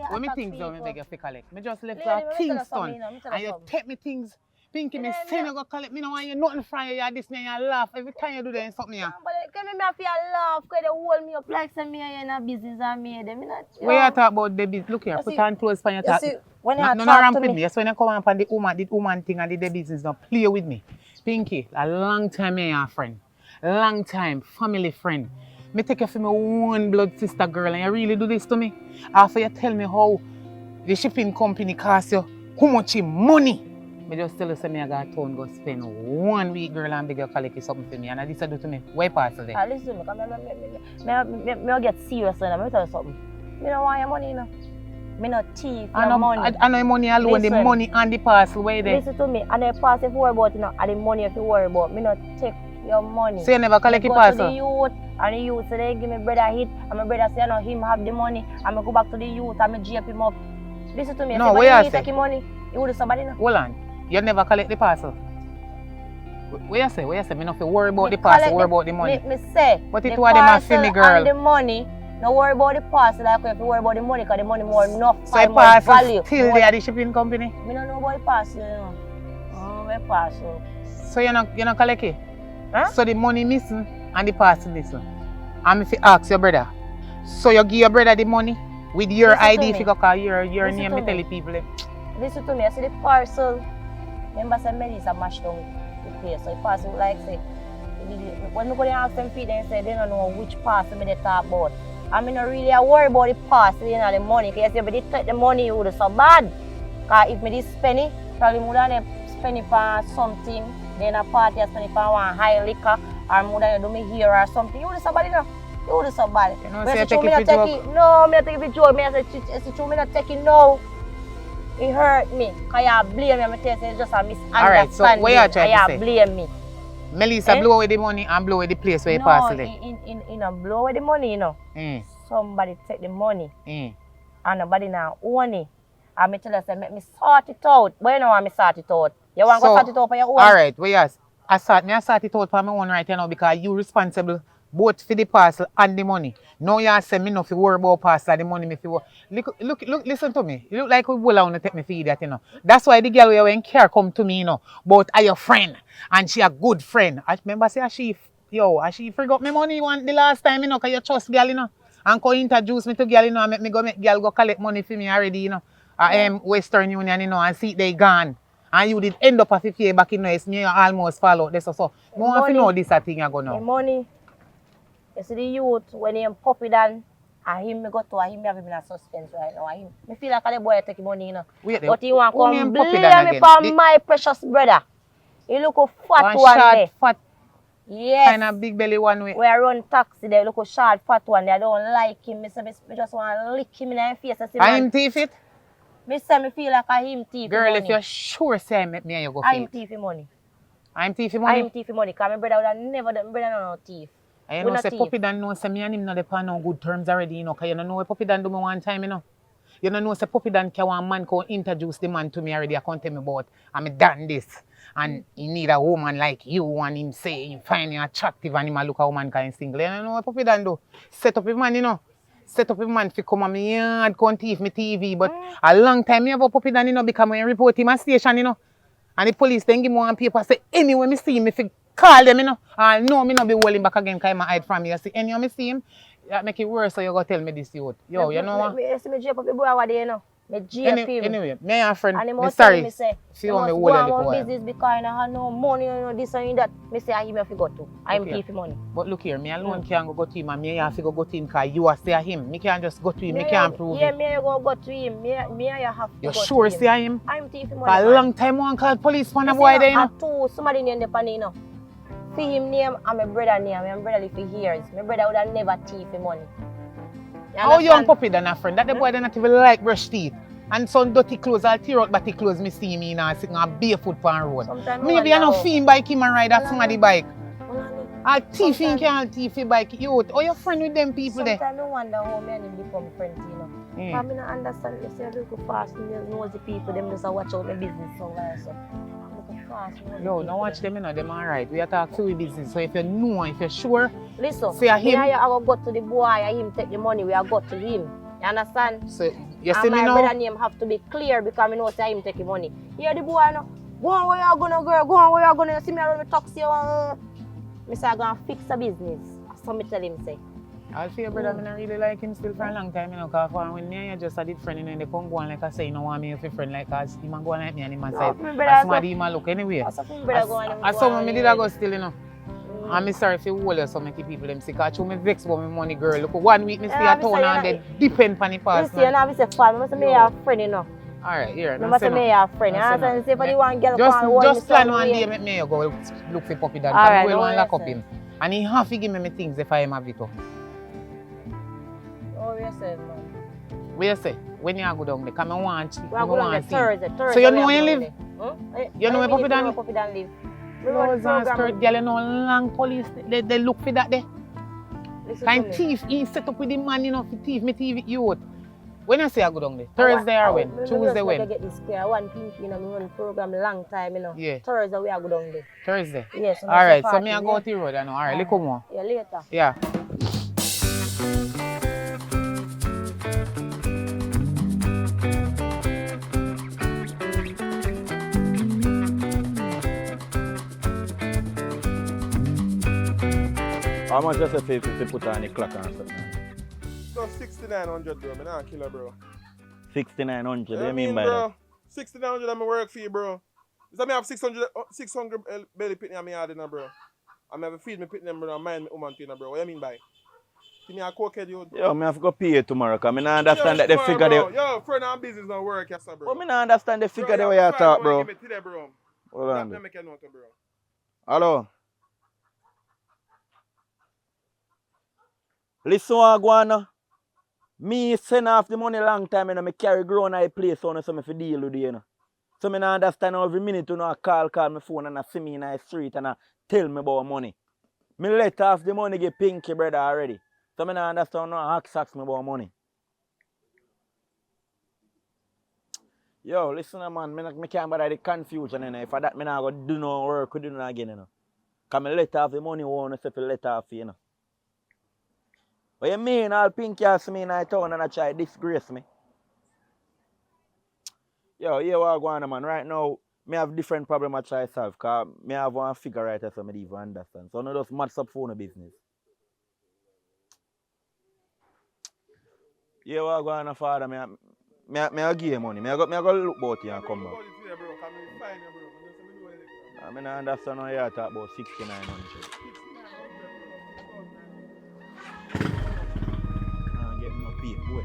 When me things don't me beg you to collect. Me just left for Kingston and you take me things, Pinky me say you go collect, me no want you nothing from you this me and you laugh every time you do that something here. But can me have you laugh because they hold me up like say me and you in a business and me them not. Where you talk about the business, look here, put on clothes for your talk. When you No talk ramp to with me. me. That's when I come up on the woman thing and the business. Don't play with me. Pinky, a long time me a friend. Long time, family friend. Me take you for my one blood sister girl and you really do this to me? After you tell me how the shipping company cost you how much money. Me just tell you say me I got town go spend 1 week girl and beg you collect something for me and this I do to me. Why parcel there? Listen to me, because me get serious now. Let me tell you something. Me don't want your money, you know. Me not thief your money. I know money alone, Listen. the money and the parcel where there. Listen to me, and the parcel if you worry about, you know, and the money if you worry about. Me not take your money. So you never collect me your go parcel? to the youth, and the youth say they give me brother hit, and my brother say, you know, him have the money, and me go back to the youth, and me jape him up. Listen to me, No, if where somebody you say? take your money, you would do somebody, no? Hold on. You never collect the parcel? Where you say? Me not worry about the parcel, worry about the money. Me say, But the it was them a parcel me girl. and the money, no worry about the parcel, like you have to worry about the money, because the money more enough So the more parcel value. still there at the shipping company? Me don't know about the parcel, you know. My parcel. So you not collect it? Huh? So the money missing and the parcel missing. And if you ask your brother, so you give your brother the money with your Listen to ID me. figure, cause your Listen name to me tell me. the people. Listen to me, I see the parcel. Remember, say Melissa mashed down the place. So the parcel, like say, when I go there and ask them feet, they say they don't know which parcel me they talk about. I mean, not really worry about the parcel, you know, the money. Because if they take the money, it would be so bad. Because if me this spend it, probably would have spend it for something. Then a party, I spend it for one high liquor, or more than you do me here or something. You would do so bad, you know. You would do so bad. You know, Me say say, take me it not for take joke. it. No, me not take it for joke. Me say, true, me not take it now. It hurt me, because you blame me. I'm telling you, it's just a misunderstanding. Alright, so what you trying to and say? you blame me. Melissa blow away the money and blow away the place where you parcel it. No, blow away the money, you know. Somebody take the money, and nobody now own it. And me tell you, say, make me sort it out. But you know want me sort it out. You want to go sort it out for your own? Alright, well yes. I sort it out for my own right now because you responsible both for the parcel and the money. Now you say me not to worry about parcel and the money me fi worry. Look, listen to me. You look like we will want to take me for idiot, you know. That's why the girl when care come to me, you know, but are your friend and she a good friend. I remember say she forgot me money the last time, you know, because you trust girl, you know. And go introduce me to girl, you know, and make me go make girl go collect money for me already, you know. Western Union, you know, and see they gone. And you did end up a 50 back in West, me almost follow this so. No one know this a thing I go now. The money. You see the youth, when he puppy down, and him me go to, and him have him in a suspense right now. And him, me feel like the boy take money, you know. But he want to come blame me for my precious brother. He look a fat one there. Fat. Yes. Kind of big belly one way. We run taxi there, look a short fat one there. I don't like him. Me say me just want to lick him in the face. I him thief it? Me say me feel like I him thief Girl, money. if you're sure say me and you go I'm thief money. I'm thief money? I'm thief money. Because my brother would have never done, brother no thief. I know say Puppy Dan know say me and him not on no good terms already, you know, because you don't know what Puppy Dan do me one time, you know. You don't know say Puppy Dan can one man can introduce the man to me already. I can't tell me about I'm done this. And he need a woman like you and him say he find you attractive and him a look a woman kind of single. You don't know what Puppy Dan do. Set up a man, you know. Set up a man to come on me yard, come thief me TV. But a long time me have a Puppy Dan, you know, because I report him a station, you know. And the police then give me one paper say anyway me see him if call them, you know. And no, me not be holding back again because I hide from you. You see, anyhow me see him, that make it worse, so you go tell me this youth. Yo, you know what? Me jape up the boy over there, you know. Me jape him. Anyway, me and friend, and me sorry. Me say, see how me hold the boy. business because I have no money, you know, this and that. Me say, I have to go to. I'm thief money. But look here, me alone can't go to him and me have to go to him because you are say him. Me can't just go to him, me can't prove yeah, it. me go to him. Me I have to you go to him. You sure say him? I'm thief money. For a long time one call police for a boy there, you know. Somebody named the pan, you know. For him name and my brother name, my brother live for years. My brother would have never thief money. How young Puppy than a friend? That the boy not even like brush teeth. And some dirty clothes, I'll tear out body clothes, me see me now sitting on barefoot on road. Maybe I know fiend bike him and ride that somebody bike. I'll thief him can't thief your bike. Youth, how you friend with them people there? Sometimes I wonder how me and him become friends, you know. Because I don't understand, you see, I look fast, knows the people, them just watch out my business somewhere, so. Yo, now watch them, you know, them alright. We are talking to business, so if you know, if you're sure, listen, say him. I will go to the boy and him take the money, we are go to him. You understand? So, you see and me my now? brother name have to be clear because I know say him take the money. Here the boy, no, go on where you gonna, girl, go on where you gonna, you see me around the taxi, me say I'm gonna fix the business. So me tell him, say. I feel brother, I don't really like him still for a long time, you know, because when me and you just a did friend, you know, they come go on like I say, you don't want me to be friend like us. He man go on like me and he man say, as somebody he man look anyway. As someone me did I go still, you know. And I'm sorry if you hold you so many people them sick. I show me vex about my money girl. Look, 1 week me stay at town and they depend on the past. You see, and I say, "Fan, I say me have friend, you know." Alright, here. I say me have friend. I say if you want girl, just plan one day, make me go look for puppy dad. I will want lock up him, and he have to give me my things if I am have it up. Oh, you say, man. What you say? When you go down there, come I want to see. Thursday. So you know where you live? You know where Puppy puppy dad live? Rose and skirt, girl, you know, long police, they look for that there. Kind thief, he set up with the man, you know, for thief, me thief with youth. When I say I go down there? Thursday or when? Tuesday when? I get this clear. One pinky, you know, me run the program long time, you know. Yeah. Thursday we are go down there. Thursday? Yes. Alright, so me I go to the road, I know. Alright, let's come on. Yeah, later. Yeah. How much does it pay if you put on the clock and something? So 6,900 bro, I'm not killer bro. 6,900, what do you mean by bro, that? 6,900 I'm work for you bro. Does that mean I have 600 belly pitney on my yard now bro? I'm have to feed me pitney bro and mind me woman to bro. What you mean by? Give me a cokehead you. Yo, I have to go pay you tomorrow because I don't understand that the figure bro. Yo, friend and business don't work yes bro. But I don't understand the figure the way you talk bro. Give me today, bro. Hold on. That make a note bro. Hello? Listen what I go on now. Me send off the money long time and I carry grown at a place so I have to deal with it, you know. So I don't understand every minute you know I call my phone and I see me in the street and I tell me about money. Me let off the money get pinky brother already. So I don't understand no ask me about money. Yo, listen man, I can't bother the confusion you know. If I that I not go do no work with you again, you know. Because I let off the money one if I let off you know. What you mean all pinky ass me in the town and I try to disgrace me? Yo, here what I go on man. Right now, me have different problem I try to solve because me have one figure right so I don't even understand. So I don't just match up phone business. Yeah, what I go on father, me I give you money. Me I go look about you and come back. I don't understand how you talk about 6,900. Boy.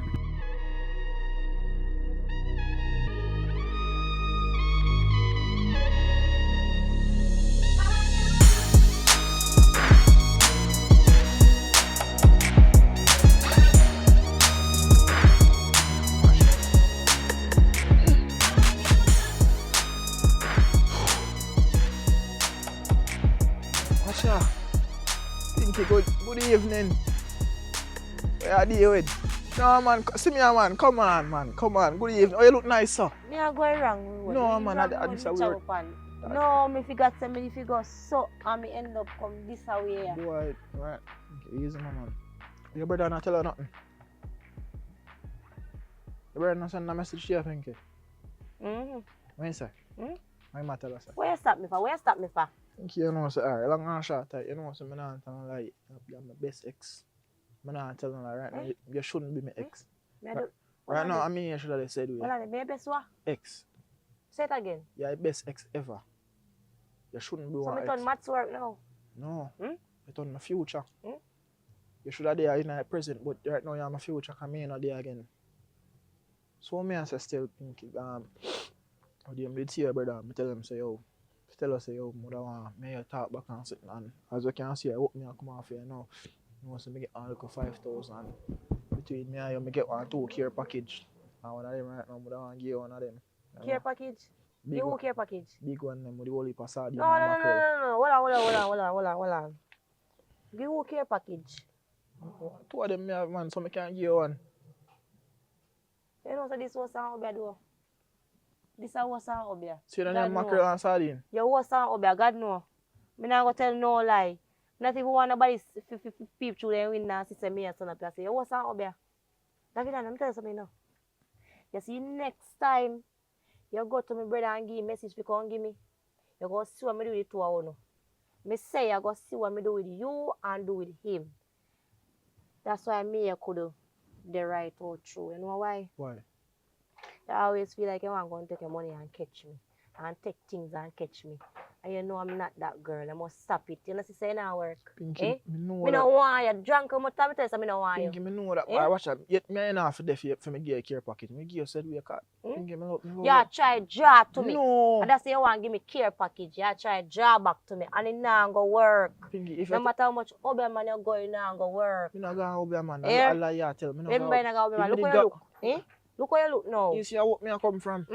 Watch out. Pinky, good evening. Where are you with? No man, see me man, come on man, come on. Good evening. Oh, you look nice sir. Me are going wrong. No man, I this a weird. No, me figure say me if you go so and me end up come this away. Boy, right. Okay, easy man. Your brother not tell her nothing. Your brother not send a message to you, Pinky. When you say? Why you tell her sir? Where you stop me for? Where you stop me for? Pinky, you know say alright, long and short, you know say me not tell her like you're my best ex. I'm not telling her right now, you shouldn't be my ex. Right now, I mean you should have said Well, my best what? Ex. Say it again. You're the best ex ever. You shouldn't be one ex. So I turn maths work now? No. You turn my future. You should have there in the present, but right now you're my future, because me not there again. So me I say still think, how do you see your brother? I tell them say, yo, tell us say, yo, mother want me to talk back and sit, and as you can see, I hope me I come off here now. You want to get all like 5,000 between me and you, I get 2 care package. And one of them right now, I want to give one of them. Care package? The whole care package? Big one, them with the whole heap of sardine. No. Hold on. The whole care package? 2 of them me have, man, so I can't give you one. You know, so this was something I do. This was something I do. So you don't have mackerel and sardine? You was something I do, God know. I'm not going to tell no lie. Not even want nobody peep through the window and say me and son up here. Say, what's up there? David, let me tell you something now. You see, next time you go to my brother and give a message to come give me, you go see what I do with the 2 of you. I say I go see what I do with you and do with him. That's why me could do the right or true. You know why? Why? I always feel like you want to go and take your money and catch me. And take things and catch me. And you know I'm not that girl. I must stop it. You know, she say now work. Pinky, Eh? me know Me that. don't want you. Drunk how much time I tell you, so me don't want Pinky, you. me know that. Eh? I watch that. Yet me ain't enough for deaf for me give a care package. Me give you said we a cat. Pinky, me love. You try draw to me. No. And that's why you want to give me care package. You try draw back to me. And it not go work. Pinky, if no matter how much Obi man you go, it not go work. me not gonna Obi man. Eh? I lie you tell me. Remember you go Obi man. Look where you look. Eh? Look where you look now. You see how me I come from.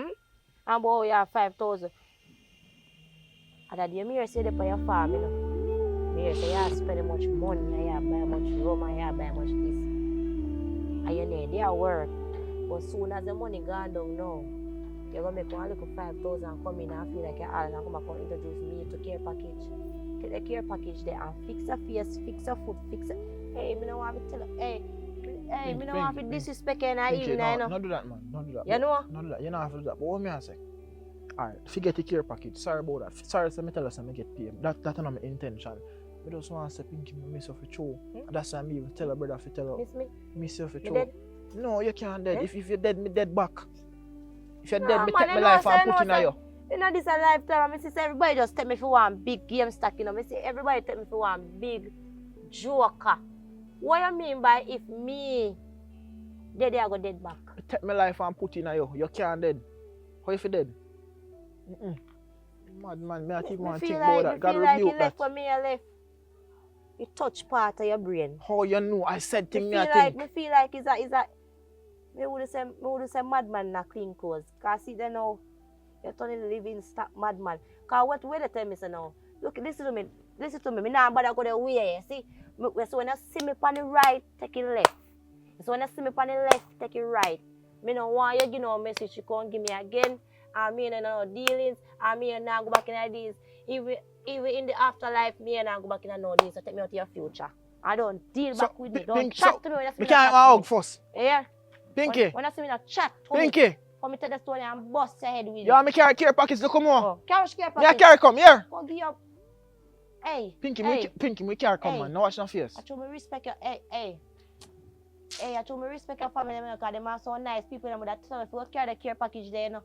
And boy, you have 5,000. And that you hear say that for your farm, you know. Me hear say you have spend much money, you have buy much rum, and you have buy much this. And you need their work. But soon as the money gone down now, you're gonna make one little 5,000 come in and feel like you're all and come back and introduce me to care package. Get the care package there and fix your face, fix your foot, fix it. Hey, me don't want to tell you, hey, me don't want to disrespect you and even I know. Don't do that, man. Don't do that. You know? Don't do that. You don't have to do that. But what me I say? Alright, forget the care package. Sorry about that. Sorry, so me tell us I get paid. That's not my intention. I just want to say Pinky me miss off a show. That's why me even tell a brother to tell her. Miss me? Miss off a Me show. dead? No, you can't dead. If you're dead, me dead back. If you're Nah, dead, me man, take my you life know, and say, put in you. You know, this is a lifetime. I see everybody just take me for one big game stack, you know. I see everybody take me for one big joker. What you mean by if me dead, I go dead back? Me take my life and put in you. You can't dead. How if you dead? Mad man, me not even want to think about that. God feel like you rebuke that. left for me, you left. You touch part of your brain. How you know? I said thing me I Me think. feel like is a me would say madman na clean clothes. Cause see then now you're turning the living stock madman. Cause what way they tell me so now? Look, listen to me. Me nah bother go the way. See, so when you see me on the right, take it left. So when you see me on the left, take it right. Me no want you give no message. You can't give me again. I mean no dealings. I mean now go back in ideas. Even in the afterlife, me and I go back in no deals. So take me out to your future. I don't deal back with it. Don't chat to me when you see me. We can't hug first. Yeah. Pinky. When I see me in a chat, Pinky. for me take the story and bust your head with it. You want me carry care package to come on? Oh, carry care package. Yeah, carry come here. Go give up. Hey. Pinky, hey. we carry come Hey. man. Now watch no face. I told me respect your hey. I told me respect your family because them are so nice people them that tell me if you carry the care package there, you know.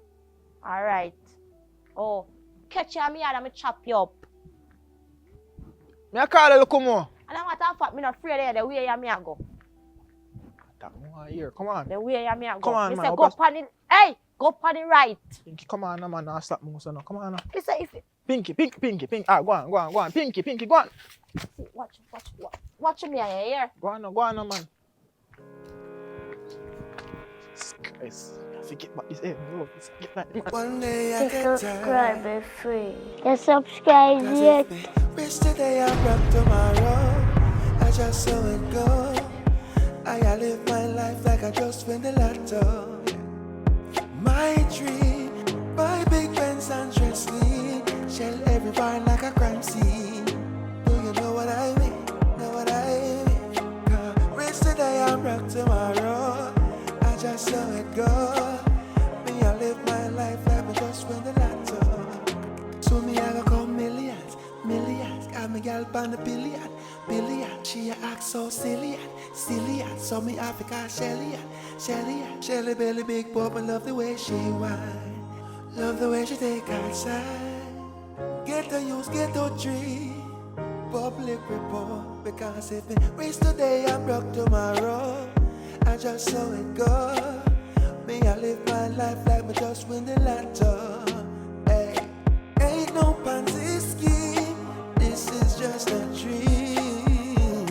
Alright. Oh. Catch you on me and me chop you up. Me I call you come on. And I want to fact me not afraid of the way you me I go. Here, come on. The way you me I go. Come on, me man. say go pan it. Hey, go pan it right. Pinky, come on, man. Now stop me, son. Come on. Now. Me say if Pinky. Ah, go on. Pinky, go on. see, watch me here. Go on, man. Christ. Forget about this. Get back. One day I The get subscribe tired. is free. The subscribe Cause yet. if me wish today I'm broke tomorrow, I just saw it go. I live my life like I just win the lotto. My dream, buy big Benz and dress clean, shell every bar like a crime scene. Do you know what I mean? Know what I mean? Cause wish today I'm broke tomorrow, I just saw it go. Me I live my life like I just win the lotto. So me I go come millions. Got me gal on the billion. She a act so silly. So me Africa Shelly belly big pop. I love the way she whine. Love the way she take outside. Get the use, get the tree. Public report. Because if me race today, I'm broke tomorrow. I just saw it go. Me I live my life like me just win the lotto. Hey, ain't no Ponzi scheme. This is just a dream.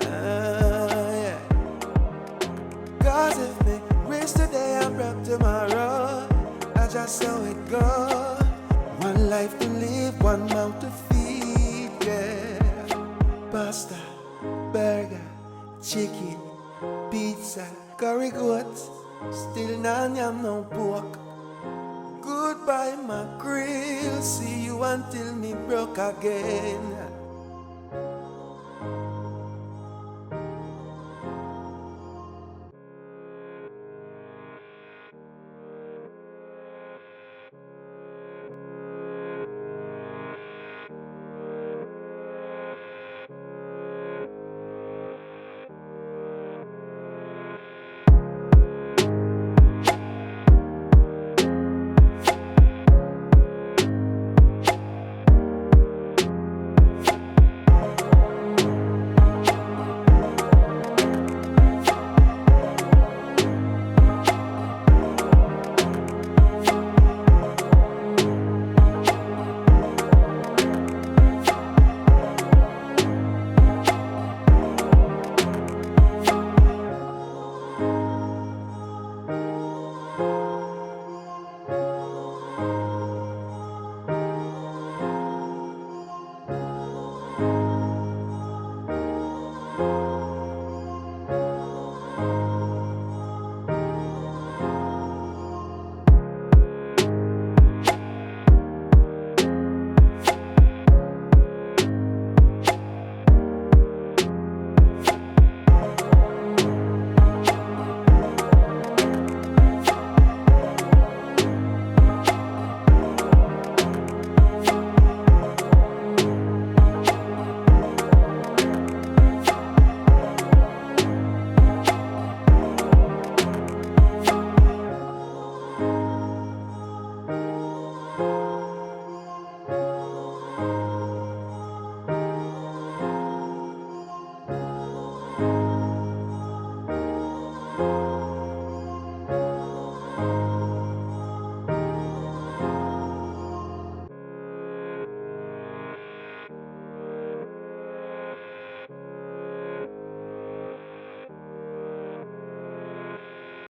Yeah. Cause if me race today, I'm broke tomorrow. I just saw it go. One life to live, one mouth to feed, yeah. Pasta, burger, chicken, pizza, curry goat. Still none yam no pork. Goodbye my grill. See you until me broke again. you.